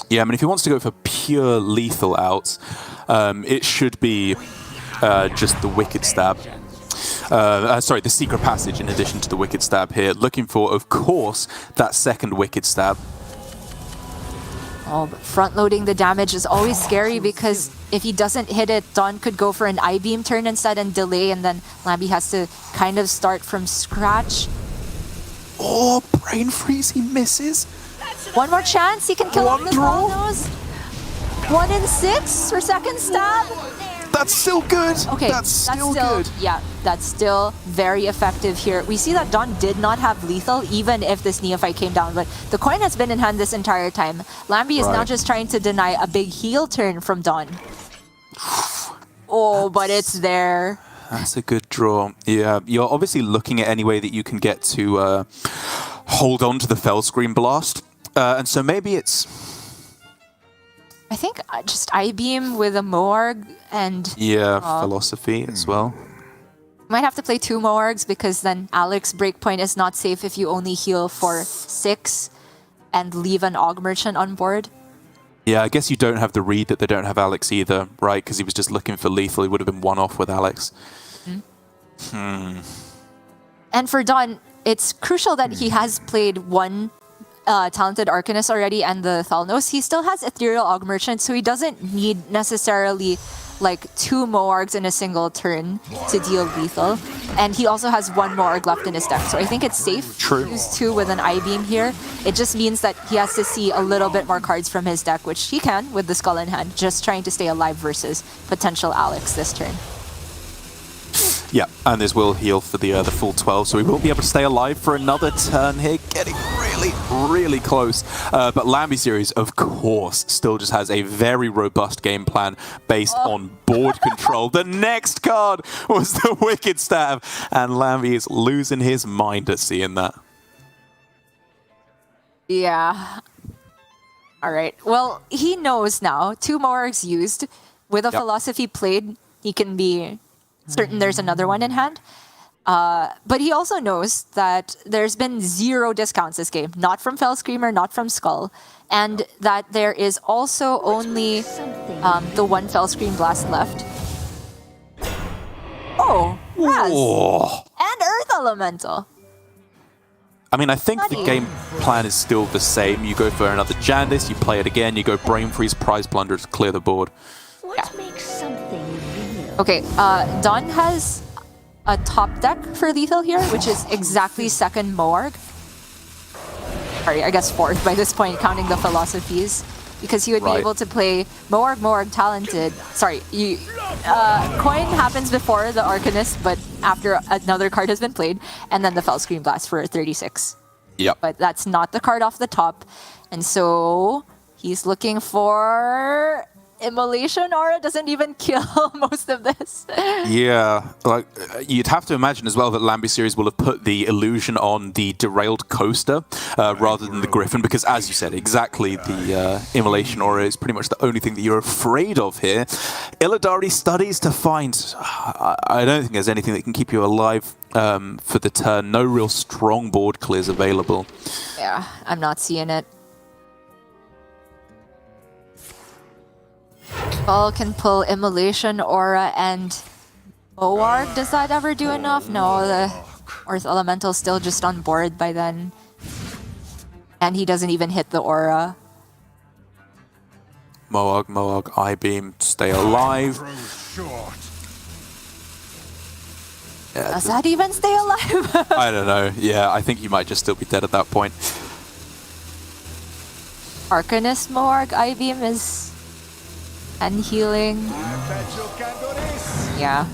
Speaker 1: Yeah, I mean, if he wants to go for pure lethal outs, it should be just the Wicked Stab. Sorry, the Secret Passage in addition to the Wicked Stab here. Looking for, of course, that second Wicked Stab.
Speaker 2: Oh, but front-loading the damage is always scary because if he doesn't hit it, DawN could go for an I-Beam turn instead and delay, and then Lamby has to kind of start from scratch.
Speaker 1: Oh, Brain Freeze, he misses.
Speaker 2: One more chance, he can kill him with
Speaker 1: draw.
Speaker 2: Thalnos. 1 in 6 for second stab.
Speaker 1: That's still good.
Speaker 2: Okay,
Speaker 1: that's still good.
Speaker 2: Yeah, that's still very effective here. We see that DawN did not have lethal even if this Neophyte came down, but the coin has been in hand this entire time. Lamby is now just trying to deny a big heal turn from DawN. Oh, but it's there.
Speaker 1: That's a good draw. Yeah, you're obviously looking at any way that you can get to hold on to the Fellscream Blast. And so maybe it's...
Speaker 2: I think just I-Beam with a Moarg and...
Speaker 1: Yeah, Philosophy as well.
Speaker 2: Might have to play 2 Moargs because then Alex Breakpoint is not safe if you only heal for 6 and leave an Og Merchant on board.
Speaker 1: Yeah, I guess you don't have the read that they don't have Alex either, right? Because he was just looking for lethal. He would have been one off with Alex.
Speaker 2: And for DawN, it's crucial that he has played 1 Talented Arcanist already and the Thalnos. He still has Ethereal Og Merchant, so he doesn't need necessarily like 2 Moargs in a single turn to deal lethal. And he also has 1 Moarg left in his deck, so I think it's safe to use 2 with an I-Beam here. It just means that he has to see a little bit more cards from his deck, which he can with the Skull in hand, just trying to stay alive versus potential Alex this turn.
Speaker 1: Yeah, and this will heal for the full 12, so we will be able to stay alive for another turn here, getting really, really close. But lambyseries, of course, still just has a very robust game plan based on board control. The next card was the Wicked Stab, and Lamby is losing his mind at seeing that.
Speaker 2: Yeah. All right. Well, he knows now. 2 Moargs used. With a Philosophy played, he can be certain there's another one in hand. But he also knows that there's been 0 discounts this game. Not from Fellscreamer, not from Skull. And that there is also only the 1 Fellscream Blast left. Oh, Raz. And Earth Elemental.
Speaker 1: I mean, I think the game plan is still the same. You go for another Jandis, you play it again, you go Brain Freeze, Prize Plunder to clear the board.
Speaker 4: Let's make something real.
Speaker 2: Okay, DawN has a top deck for lethal here, which is exactly second Moarg. Sorry, I guess 4th by this point, counting the Philosophies. Because he would be able to play Moarg, Talented. Sorry, coin happens before the Arcanist, but after another card has been played, and then the Fellscream Blast for 36.
Speaker 1: Yep.
Speaker 2: But that's not the card off the top. And so he's looking for... Immolation Aura doesn't even kill most of this.
Speaker 1: Yeah, like you'd have to imagine as well that lambyseries will have put the illusion on the derailed coaster rather than the Griffin, because as you said, exactly the Immolation Aura is pretty much the only thing that you're afraid of here. Illidari studies to find. I don't think there's anything that can keep you alive for the turn. No real strong board clears available.
Speaker 2: Yeah, I'm not seeing it. Skull can pull Immolation Aura and Moarg. Does that ever do enough? No, the Earth Elemental still just on board by then. And he doesn't even hit the aura.
Speaker 1: Moog, I-beam, stay alive. Yeah,
Speaker 2: Does that even stay alive?
Speaker 1: I don't know. Yeah, I think you might just still be dead at that point.
Speaker 2: Arcanist Moarg I-beam is... and healing. Yeah.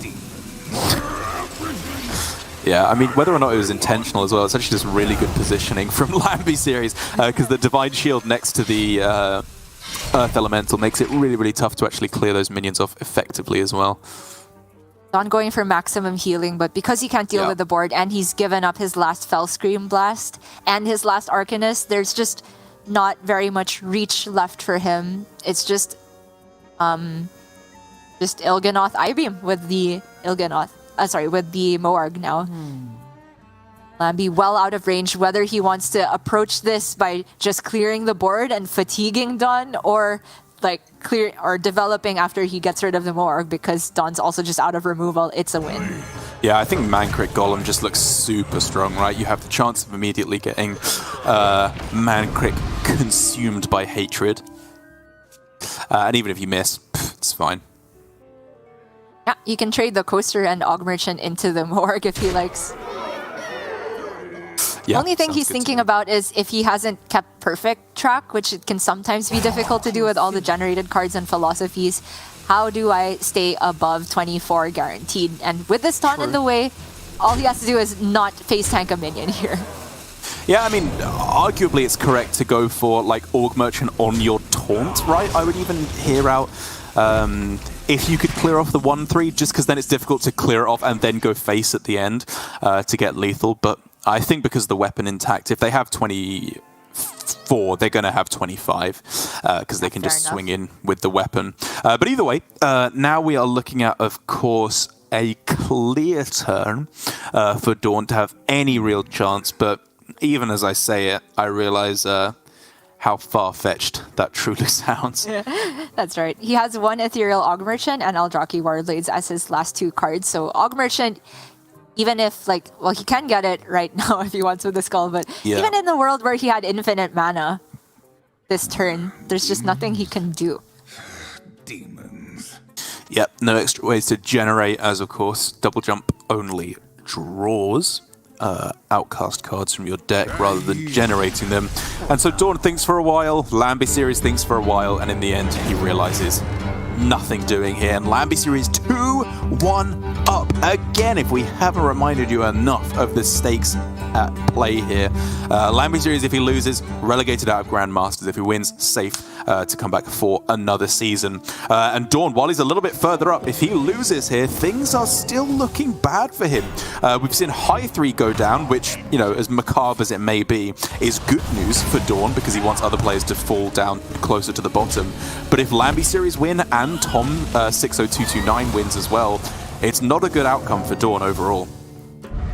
Speaker 1: Yeah, I mean, whether or not it was intentional as well, it's actually just really good positioning from lambyseries, because the Divine Shield next to the Earth Elemental makes it really, really tough to actually clear those minions off effectively as well.
Speaker 2: DawN going for maximum healing, but because he can't deal with the board and he's given up his last Fell Scream Blast and his last Arcanist, there's just not very much reach left for him. It's just Il'gynoth I-beam with the with the Moarg now. Lamby well out of range, whether he wants to approach this by just clearing the board and fatiguing DawN, or like developing after he gets rid of the Moarg, because DawN's also just out of removal. It's a win.
Speaker 1: Yeah, I think Mancrit Golem just looks super strong, right? You have the chance of immediately getting Mancrit consumed by hatred. And even if you miss, it's fine.
Speaker 2: Yeah, you can trade the Coaster and Og Merchant into the Moarg if he likes. The only thing he's thinking about is if he hasn't kept perfect track, which it can sometimes be difficult to do with all the generated cards and philosophies. How do I stay above 24 guaranteed? And with this taunt in the way, all he has to do is not face tank a minion here.
Speaker 1: Yeah, I mean, arguably it's correct to go for like Org Merchant on your taunt, right? I would even hear out if you could clear off the 1-3, just because then it's difficult to clear it off and then go face at the end to get lethal. But I think because of the weapon intact, if they have 24, they're going to have 25 because they can just swing in with the weapon. But either way, now we are looking at, of course, a clear turn for DawN to have any real chance. But even as I say it, I realize how far-fetched that truly sounds.
Speaker 2: That's right. He has one Ethereal Og Merchant and Eldrazi Warblades as his last two cards. So Og Merchant, even if, like, well, he can get it right now if he wants with the Skull, but even in the world where he had infinite mana this turn, there's just nothing he can do.
Speaker 3: Demons.
Speaker 1: Yep, no extra ways to generate, as of course, double jump only draws outcast cards from your deck rather than generating them. And so DawN thinks for a while, lambyseries thinks for a while, and in the end he realizes nothing doing here. And lambyseries 2-1 up again, if we haven't reminded you enough of the stakes at play here. lambyseries, if he loses, relegated out of Grandmasters. If he wins, safe to come back for another season. And DawN, while he's a little bit further up, if he loses here, things are still looking bad for him. We've seen high 3 go down, which, you know, as macabre as it may be, is good news for DawN because he wants other players to fall down closer to the bottom. But if lambyseries win and Tom 60229 wins as well, it's not a good outcome for DawN overall.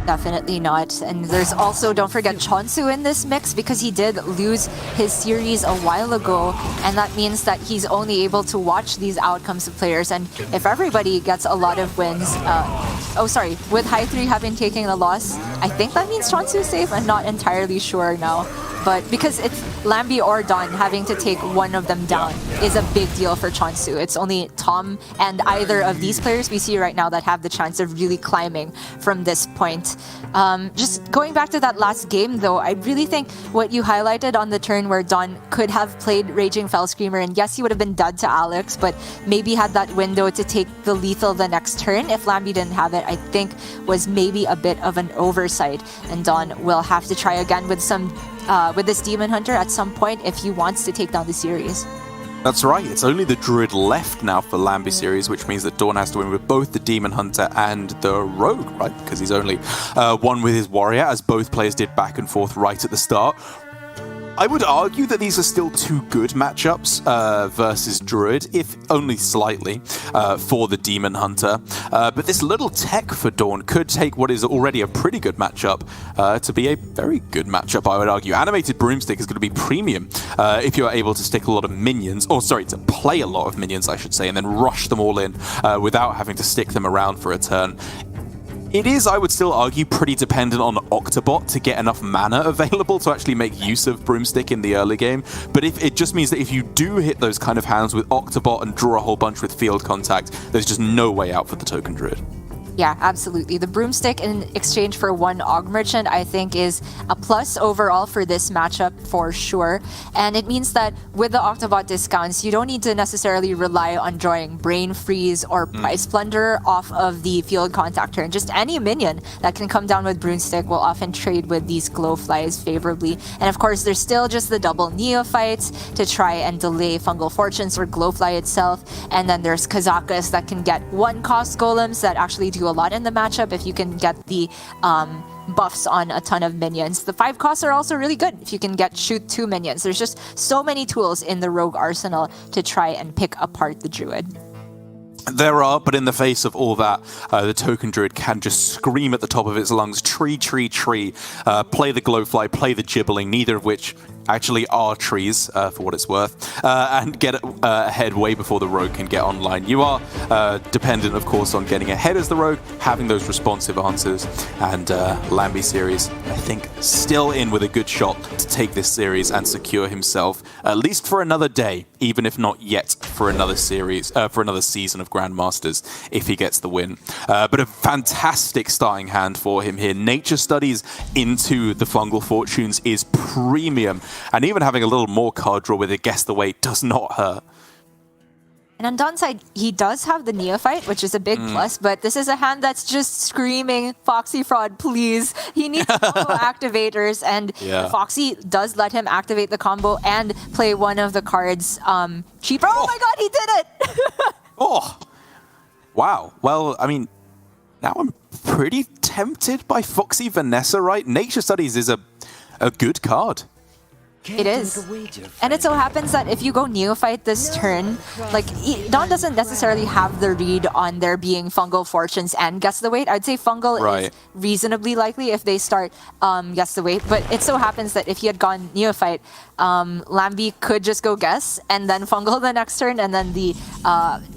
Speaker 2: Definitely not. And there's also, don't forget, Chonsu in this mix because he did lose his series a while ago, and that means that he's only able to watch these outcomes of players. And if everybody gets a lot of wins, with high 3 having taken a loss, I think that means Chonsu is safe. I'm not entirely sure now. But because it's Lamby or DawN having to take one of them down is a big deal for Chonsu. It's only Tom and either of these players we see right now that have the chance of really climbing from this point. Just going back to that last game though, I really think what you highlighted on the turn where DawN could have played Raging Fell Screamer, and yes, he would have been dead to Alex, but maybe had that window to take the lethal the next turn if Lamby didn't have it, I think was maybe a bit of an oversight. And DawN will have to try again with this Demon Hunter at some point if he wants to take down the series.
Speaker 1: That's right, it's only the Druid left now for lambyseries, which means that DawN has to win with both the Demon Hunter and the Rogue, right? Because he's only won with his Warrior, as both players did back and forth right at the start. I would argue that these are still two good matchups versus Druid, if only slightly, for the Demon Hunter. But this little tech for DawN could take what is already a pretty good matchup to be a very good matchup, I would argue. Animated Broomstick is going to be premium if you're able to stick a lot of minions, to play a lot of minions, I should say, and then rush them all in without having to stick them around for a turn. It is, I would still argue, pretty dependent on Octobot to get enough mana available to actually make use of Broomstick in the early game. But if it just means that if you do hit those kind of hands with Octobot and draw a whole bunch with field contact, there's just no way out for the Token Druid.
Speaker 2: Yeah, absolutely. The Broomstick in exchange for one Og Merchant, I think, is a plus overall for this matchup for sure. And it means that with the Octobot discounts, you don't need to necessarily rely on drawing Brain Freeze or Price Plunder off of the field contact turn. Just any minion that can come down with Broomstick will often trade with these Glowflies favorably. And of course, there's still just the double Neophytes to try and delay Fungal Fortunes or Glowfly itself. And then there's Kazakus that can get 1-cost Golems that actually do a lot in the matchup if you can get the buffs on a ton of minions. The 5 costs are also really good if you can shoot 2 minions. There's just so many tools in the Rogue arsenal to try and pick apart the Druid.
Speaker 1: There are, but in the face of all that, the Token Druid can just scream at the top of its lungs, tree, tree, tree, play the Glowfly, play the Gibbling, neither of which actually are trees, for what it's worth, and get ahead way before the Rogue can get online. You are dependent, of course, on getting ahead as the Rogue, having those responsive answers, and lambyseries, I think, still in with a good shot to take this series and secure himself, at least for another day, even if not yet for another series, for another season of Grandmasters, if he gets the win. But a fantastic starting hand for him here. Nature Studies into the Fungal Fortunes is premium. And even having a little more card draw with a Guess the Weight does not hurt.
Speaker 2: And on DawN's side, he does have the Neophyte, which is a big plus, but this is a hand that's just screaming, Foxy Fraud, please. He needs combo activators, and Foxy does let him activate the combo and play one of the cards cheaper. Oh my god, he did it!
Speaker 1: Oh, wow. Well, I mean, now I'm pretty tempted by Foxy Vanessa, right? Nature Studies is a good card.
Speaker 2: It is. And it so happens that if you go Neophyte this turn, like, DawN doesn't necessarily have the read on there being Fungal Fortunes and Guess the Weight. I'd say Fungal is reasonably likely if they start Guess the Weight, but it so happens that if he had gone Neophyte, Lamby could just go Guess and then Fungal the next turn, and then the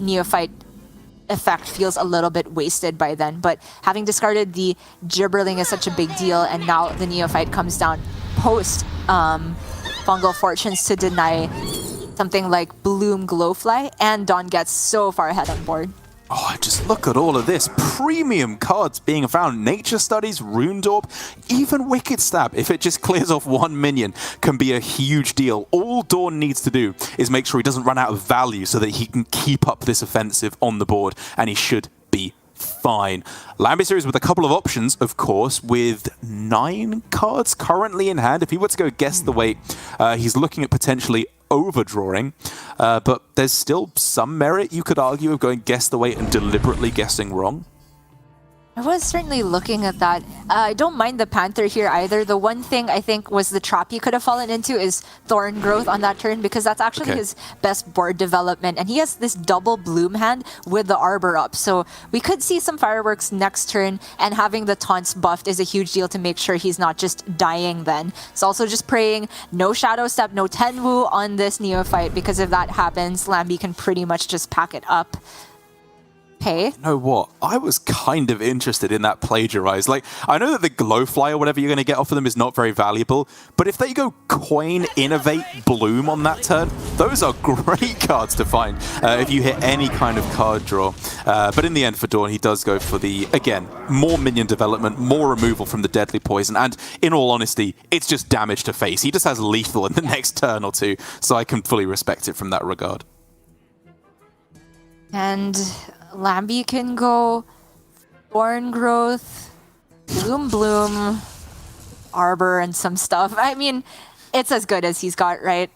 Speaker 2: Neophyte effect feels a little bit wasted by then. But having discarded the Gibberling is such a big deal, and now the Neophyte comes down post Fungal Fortunes to deny something like Bloom Glowfly, and DawN gets so far ahead on board.
Speaker 1: Oh, just look at all of this. Premium cards being found. Nature Studies, Runed Orb, even Wicked Stab, if it just clears off one minion, can be a huge deal. All DawN needs to do is make sure he doesn't run out of value so that he can keep up this offensive on the board, and he should be fine. lambyseries with a couple of options, of course, with 9 cards currently in hand. If he were to go Guess the Weight, he's looking at potentially overdrawing, but there's still some merit, you could argue, of going Guess the Weight and deliberately guessing wrong.
Speaker 2: I was certainly looking at that. I don't mind the Panther here either. The one thing I think was the trap he could have fallen into is Thorn Growth on that turn, because that's actually his best board development. And he has this double Bloom hand with the Arbor up. So we could see some fireworks next turn, and having the taunts buffed is a huge deal to make sure he's not just dying then. It's also just praying no Shadow Step, no Tenwu on this Neophyte, because if that happens, Lamby can pretty much just pack it up. Hey.
Speaker 1: You know what? I was kind of interested in that Plagiarize. Like, I know that the Glowfly or whatever you're going to get off of them is not very valuable, but if they go Coin, Innovate, Bloom on that turn, those are great cards to find if you hit any kind of card draw. But in the end for DawN, he does go for the, again, more minion development, more removal from the Deadly Poison, and in all honesty, it's just damage to face. He just has lethal in the next turn or two, so I can fully respect it from that regard.
Speaker 2: And Lamby can go Thorn Growth, Bloom, Arbor, and some stuff. I mean, it's as good as he's got, right?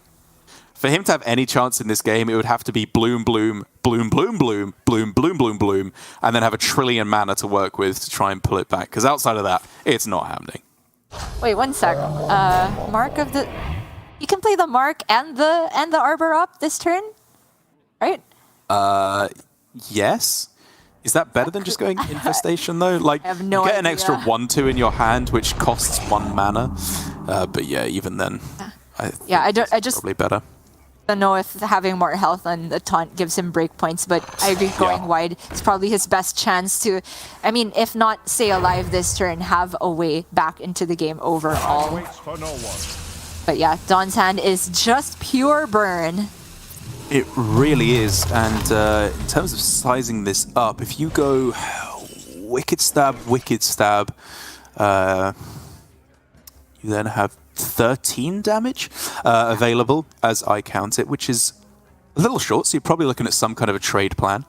Speaker 1: For him to have any chance in this game, it would have to be Bloom, Bloom, Bloom, Bloom, Bloom, Bloom, Bloom, Bloom, Bloom, and then have a trillion mana to work with to try and pull it back. Because outside of that, it's not happening.
Speaker 2: Wait, one sec. Mark of the... You can play the Mark and the Arbor up this turn, right?
Speaker 1: Yes. Is that better than just going Infestation, though? Like,
Speaker 2: I have no
Speaker 1: you get an
Speaker 2: idea.
Speaker 1: extra 1/2 in your hand, which costs 1 mana. But yeah, even then, I think it's probably better.
Speaker 2: don't know if having more health on the taunt gives him break points, but I agree going wide is probably his best chance to, I mean, if not stay alive this turn, have a way back into the game overall. But yeah, DawN's hand is just pure burn.
Speaker 1: It really is, and in terms of sizing this up, if you go Wicked Stab, you then have 13 damage available as I count it, which is a little short, so you're probably looking at some kind of a trade plan.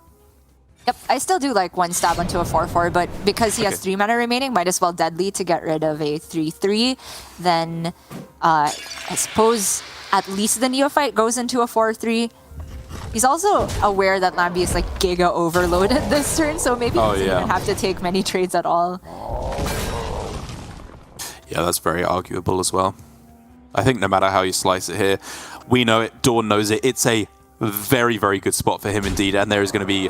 Speaker 2: Yep, I still do like one stab onto a 4/4, but because he has 3 mana remaining, might as well deadly to get rid of a 3/3. Then I suppose at least the Neophyte goes into a 4/3. He's also aware that Lamby is like giga overloaded this turn, so maybe he doesn't even have to take many trades at all.
Speaker 1: Yeah, that's very arguable as well. I think no matter how you slice it here, we know it, DawN knows it, it's a very, very good spot for him indeed, and there is going to be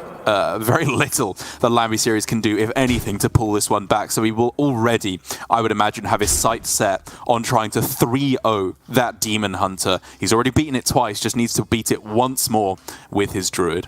Speaker 1: very little that lambyseries can do, if anything, to pull this one back. So he will already, I would imagine, have his sights set on trying to 3-0 that Demon Hunter. He's already beaten it twice, just needs to beat it once more with his Druid.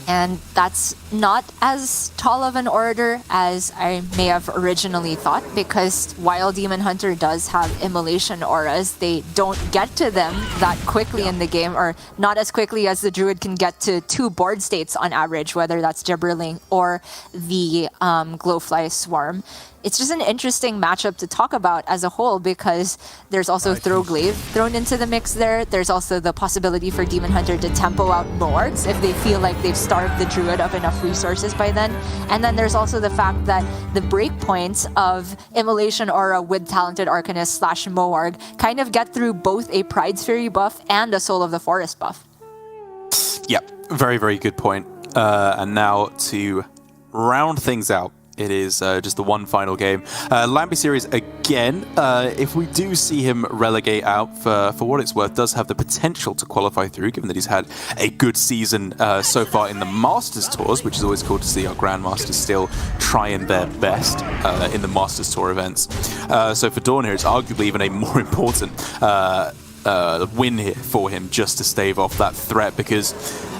Speaker 2: And that's not as tall of an order as I may have originally thought, because while Demon Hunter does have immolation auras, they don't get to them that quickly in the game, or not as quickly as the Druid can get to 2 board states on average, whether that's Gibberling or the Glowfly Swarm. It's just an interesting matchup to talk about as a whole, because there's also Throwglaive thrown into the mix there. There's also the possibility for Demon Hunter to tempo out Moargs if they feel like they've starved the Druid of enough resources by then. And then there's also the fact that the breakpoints of Immolation Aura with Talented Arcanist / Moarg kind of get through both a Pride's Fury buff and a Soul of the Forest buff.
Speaker 1: Yep, very, very good point. And now to round things out, it is just the one final game. lambyseries again, if we do see him relegate out, for what it's worth, does have the potential to qualify through, given that he's had a good season so far in the Masters Tours, which is always cool to see our Grandmasters still trying their best in the Masters Tour events. So for DawN here, it's arguably even a more important win here for him, just to stave off that threat, because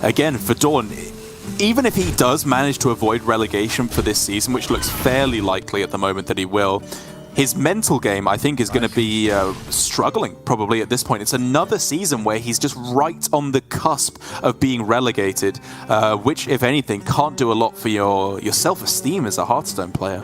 Speaker 1: again, for DawN, even if he does manage to avoid relegation for this season, which looks fairly likely at the moment that he will, his mental game, I think, is going to be struggling probably at this point. It's another season where he's just right on the cusp of being relegated, which, if anything, can't do a lot for your self-esteem as a Hearthstone player.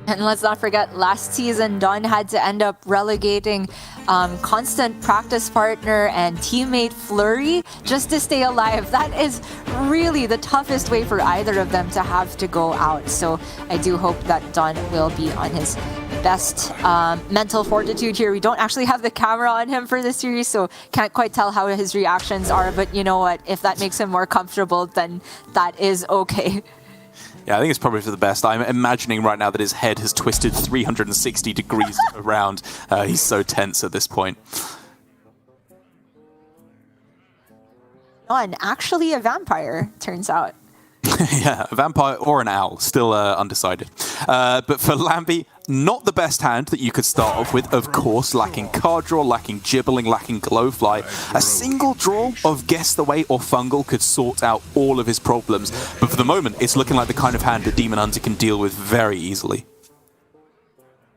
Speaker 2: And let's not forget, last season, DawN had to end up relegating constant practice partner and teammate Flurry just to stay alive. That is really the toughest way for either of them to have to go out. So I do hope that DawN will be on his best mental fortitude here. We don't actually have the camera on him for this series, so can't quite tell how his reactions are. But you know what? If that makes him more comfortable, then that is okay.
Speaker 1: Yeah, I think it's probably for the best. I'm imagining right now that his head has twisted 360 degrees around. He's so tense at this point.
Speaker 2: DawN, actually a vampire, turns out.
Speaker 1: Yeah, a vampire or an owl, still undecided. But for Lamby, not the best hand that you could start off with, of course, lacking card draw, lacking Gibberling, lacking Glowfly. A single draw of Guess the Way or Fungal could sort out all of his problems, but for the moment, it's looking like the kind of hand that Demon Hunter can deal with very easily.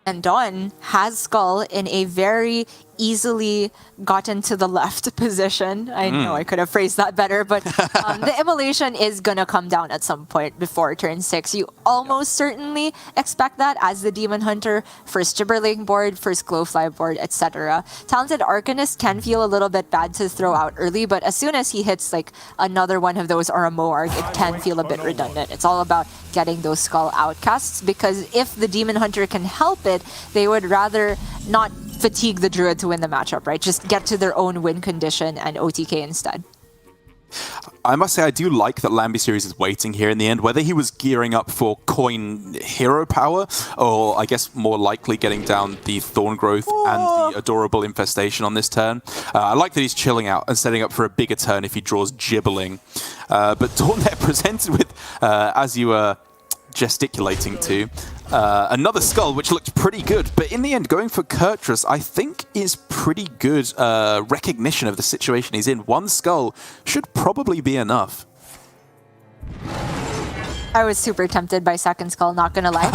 Speaker 2: And DawN has Skull in a very easily gotten to the left position. I know I could have phrased that better, but the immolation is going to come down at some point before turn 6. You almost certainly expect that as the Demon Hunter, first Gibberling board, first Glowfly board, etc. Talented Arcanist can feel a little bit bad to throw out early, but as soon as he hits like another one of those or a Moarg, it can feel a bit redundant. It's all about getting those Skull outcasts, because if the Demon Hunter can help it, they would rather not fatigue the Druid to win the matchup, right? Just get to their own win condition and OTK instead.
Speaker 1: I must say, I do like that lambyseries is waiting here in the end. Whether he was gearing up for coin hero power, or I guess more likely getting down the Thorn Growth and the Adorable Infestation on this turn. I like that he's chilling out and setting up for a bigger turn if he draws Gibberling. But DawN there presented with, as you gesticulating to. Another skull, which looked pretty good, but in the end, going for Kurtrus, I think is pretty good recognition of the situation he's in. One skull should probably be enough.
Speaker 2: I was super tempted by second skull, not gonna lie.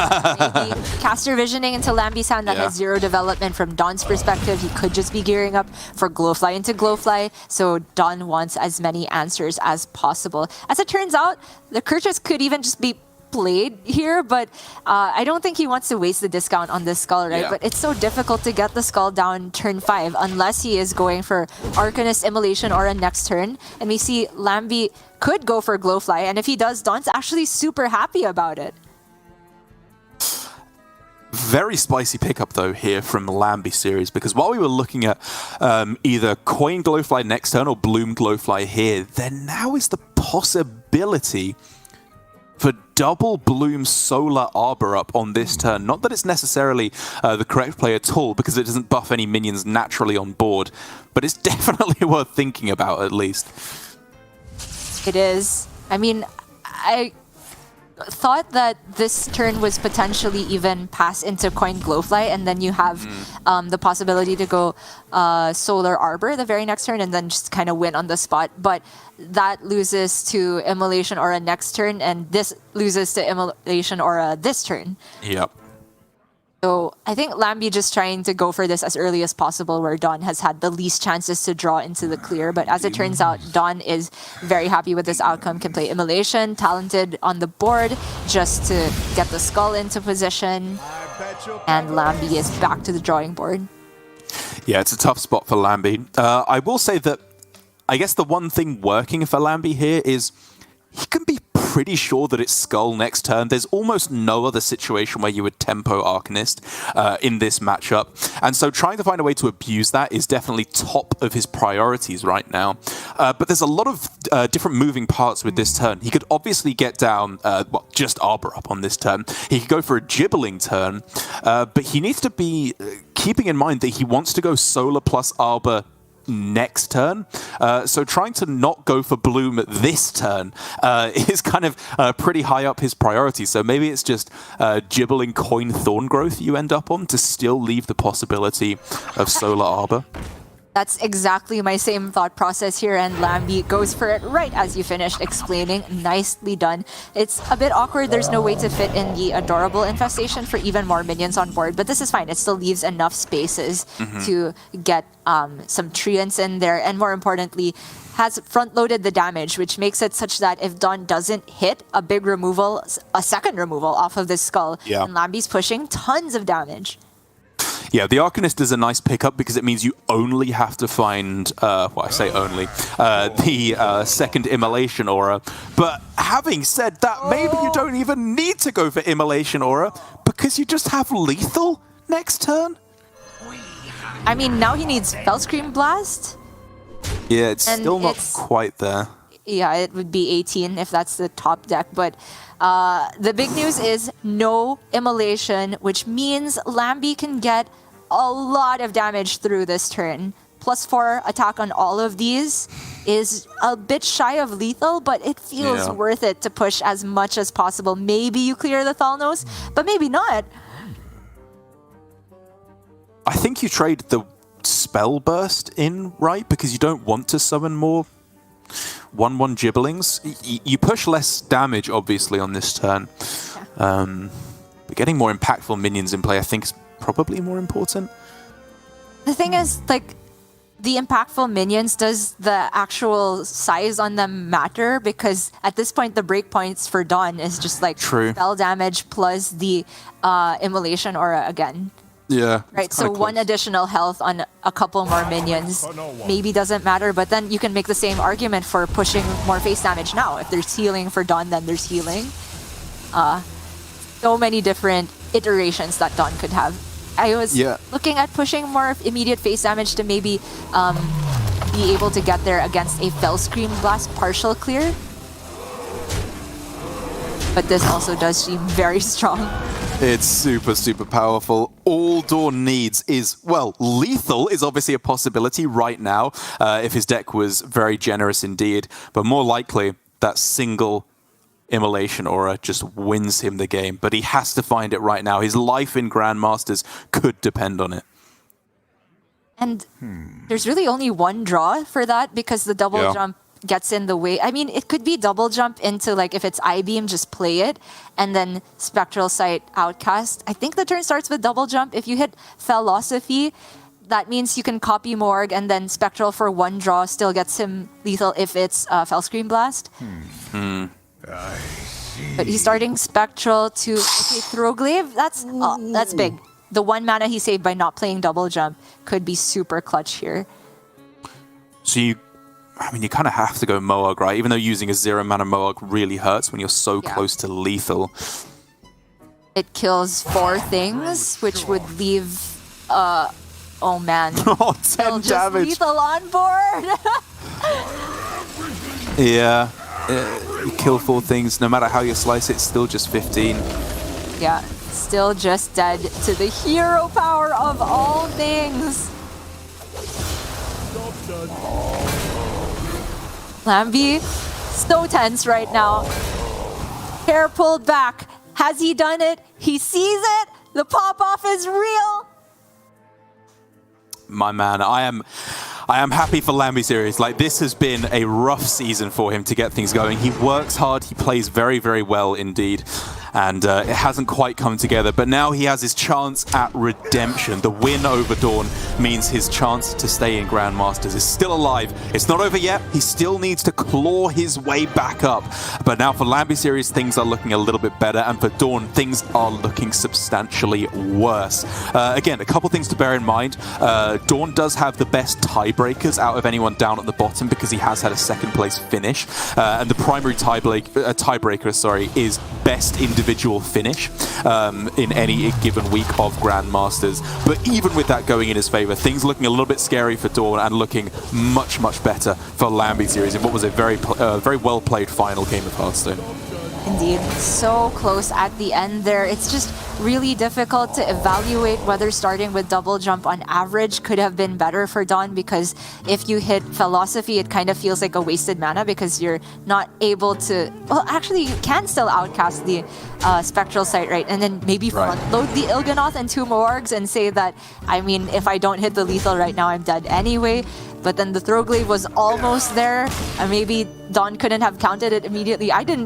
Speaker 2: Maybe caster visioning into Lambysound that has zero development from DawN's perspective. He could just be gearing up for Glowfly into Glowfly, so DawN wants as many answers as possible. As it turns out, the Kurtrus could even just be played here, but I don't think he wants to waste the discount on this skull, right? But it's so difficult to get the skull down turn 5 unless he is going for Arcanist, Immolation, or a next turn. And we see Lamby could go for Glowfly, and if he does, DawN's actually super happy about it.
Speaker 1: Very spicy pickup, though, here from lambyseries, because while we were looking at either Coin Glowfly next turn or Bloom Glowfly here, there now is the possibility for double Bloom Solar Arbor up on this turn. Not that it's necessarily the correct play at all, because it doesn't buff any minions naturally on board, but it's definitely worth thinking about at least.
Speaker 2: It is. I mean, I thought that this turn was potentially even pass into Coin Glowfly, and then you have the possibility to go Solar Arbor the very next turn and then just kind of win on the spot. But that loses to Immolation Aura next turn, and this loses to Immolation Aura this turn.
Speaker 1: Yep.
Speaker 2: So I think Lamby just trying to go for this as early as possible, where DawN has had the least chances to draw into the clear. But as it turns out, DawN is very happy with this outcome, can play Immolation, talented on the board, just to get the skull into position. And Lamby is back to the drawing board.
Speaker 1: Yeah, it's a tough spot for Lamby. I will say that I guess the one thing working for Lamby here is he can be pretty sure that it's Skull next turn. There's almost no other situation where you would tempo Arcanist in this matchup. And so trying to find a way to abuse that is definitely top of his priorities right now. But there's a lot of different moving parts with this turn. He could obviously get down, just Arbor up on this turn. He could go for a Gibbling turn, but he needs to be keeping in mind that he wants to go Solar plus Arbor next turn. So trying to not go for Bloom this turn is kind of pretty high up his priorities. So maybe it's just Gibbling Coin Thorn Growth you end up on to still leave the possibility of Solar Arbor.
Speaker 2: That's exactly my same thought process here, and Lamby goes for it right as you finished explaining. Nicely done. It's a bit awkward. There's no way to fit in the Adorable Infestation for even more minions on board, but this is fine. It still leaves enough spaces to get some treants in there, and more importantly, has front-loaded the damage, which makes it such that if DawN doesn't hit a big removal, a second removal off of this skull, and Lamby's pushing tons of damage.
Speaker 1: Yeah, the Arcanist is a nice pickup because it means you only have to find, well, I say only, the second Immolation Aura. But having said that, maybe you don't even need to go for Immolation Aura because you just have Lethal next turn.
Speaker 2: I mean, now he needs Fellscream Blast.
Speaker 1: Yeah, it's still not quite there.
Speaker 2: Yeah, it would be 18 if that's the top deck, but the big news is no Immolation, which means Lamby can get a lot of damage through this turn. +4 attack on all of these is a bit shy of lethal, but it feels worth it to push as much as possible. Maybe you clear the Thalnos, but maybe not.
Speaker 1: I think you trade the Spell Burst in, right? Because you don't want to summon more 1/1 Gibblings. You push less damage, obviously, on this turn. But getting more impactful minions in play, I think, is probably more important.
Speaker 2: The thing is, like, the impactful minions, does the actual size on them matter? Because at this point, the breakpoints for DawN is just like spell damage plus the Immolation Aura again.
Speaker 1: Yeah.
Speaker 2: Right, so one additional health on a couple more minions maybe doesn't matter, but then you can make the same argument for pushing more face damage now. If there's healing for DawN, then there's healing. So many different iterations that DawN could have. I was looking at pushing more immediate face damage to maybe be able to get there against a Fellscream Blast partial clear. But this also does seem very strong.
Speaker 1: It's super, super powerful. All DawN needs is, well, lethal is obviously a possibility right now if his deck was very generous indeed, but more likely that single Immolation Aura just wins him the game, but he has to find it right now. His life in Grandmasters could depend on it.
Speaker 2: And there's really only one draw for that because the double jump gets in the way. I mean, it could be double jump into, like, if it's I-Beam, just play it, and then Spectral Sight outcast. I think the turn starts with double jump. If you hit Philosophy, that means you can copy Morg, and then Spectral for one draw still gets him lethal if it's Fellscream Blast. But he's starting Spectral to Throwglaive. That's big. The 1 mana he saved by not playing double jump could be super clutch here.
Speaker 1: So you kind of have to go Moog, right? Even though using a 0 mana Moog really hurts when you're so close to lethal.
Speaker 2: It kills 4 things, which would leave, oh man.
Speaker 1: 10 damage.
Speaker 2: Lethal on board.
Speaker 1: Yeah. You kill 4 things, no matter how you slice it, still just 15.
Speaker 2: Yeah, still just dead to the hero power of all things. Lamby, so tense right now. Hair pulled back. Has he done it? He sees it. The pop-off is real.
Speaker 1: My man, I am happy for lambyseries. Like, this has been a rough season for him to get things going. He works hard, he plays very, very well indeed, and it hasn't quite come together. But now he has his chance at redemption. The win over DawN means his chance to stay in Grandmasters is still alive. It's not over yet. He still needs to claw his way back up. But now for lambyseries, things are looking a little bit better, and for DawN, things are looking substantially worse. Again, a couple things to bear in mind. DawN does have the best tiebreakers out of anyone down at the bottom because he has had a second place finish. And the primary tiebreaker, is best individual finish in any given week of Grandmasters. But even with that going in his favor, things looking a little bit scary for DawN and looking much, much better for lambyseries in what was a very well played final game of Hearthstone.
Speaker 2: Indeed, so close at the end there. It's just really difficult to evaluate whether starting with double jump on average could have been better for DawN, because if you hit Philosophy, it kind of feels like a wasted mana because you're not able to... Well, actually, you can still outcast the Spectral Sight, right? And then maybe front load the Il'gynoth and 2 Morgs and say that, I mean, if I don't hit the lethal right now, I'm dead anyway. But then the Throwglaive was almost there, and maybe DawN couldn't have counted it immediately. I didn't know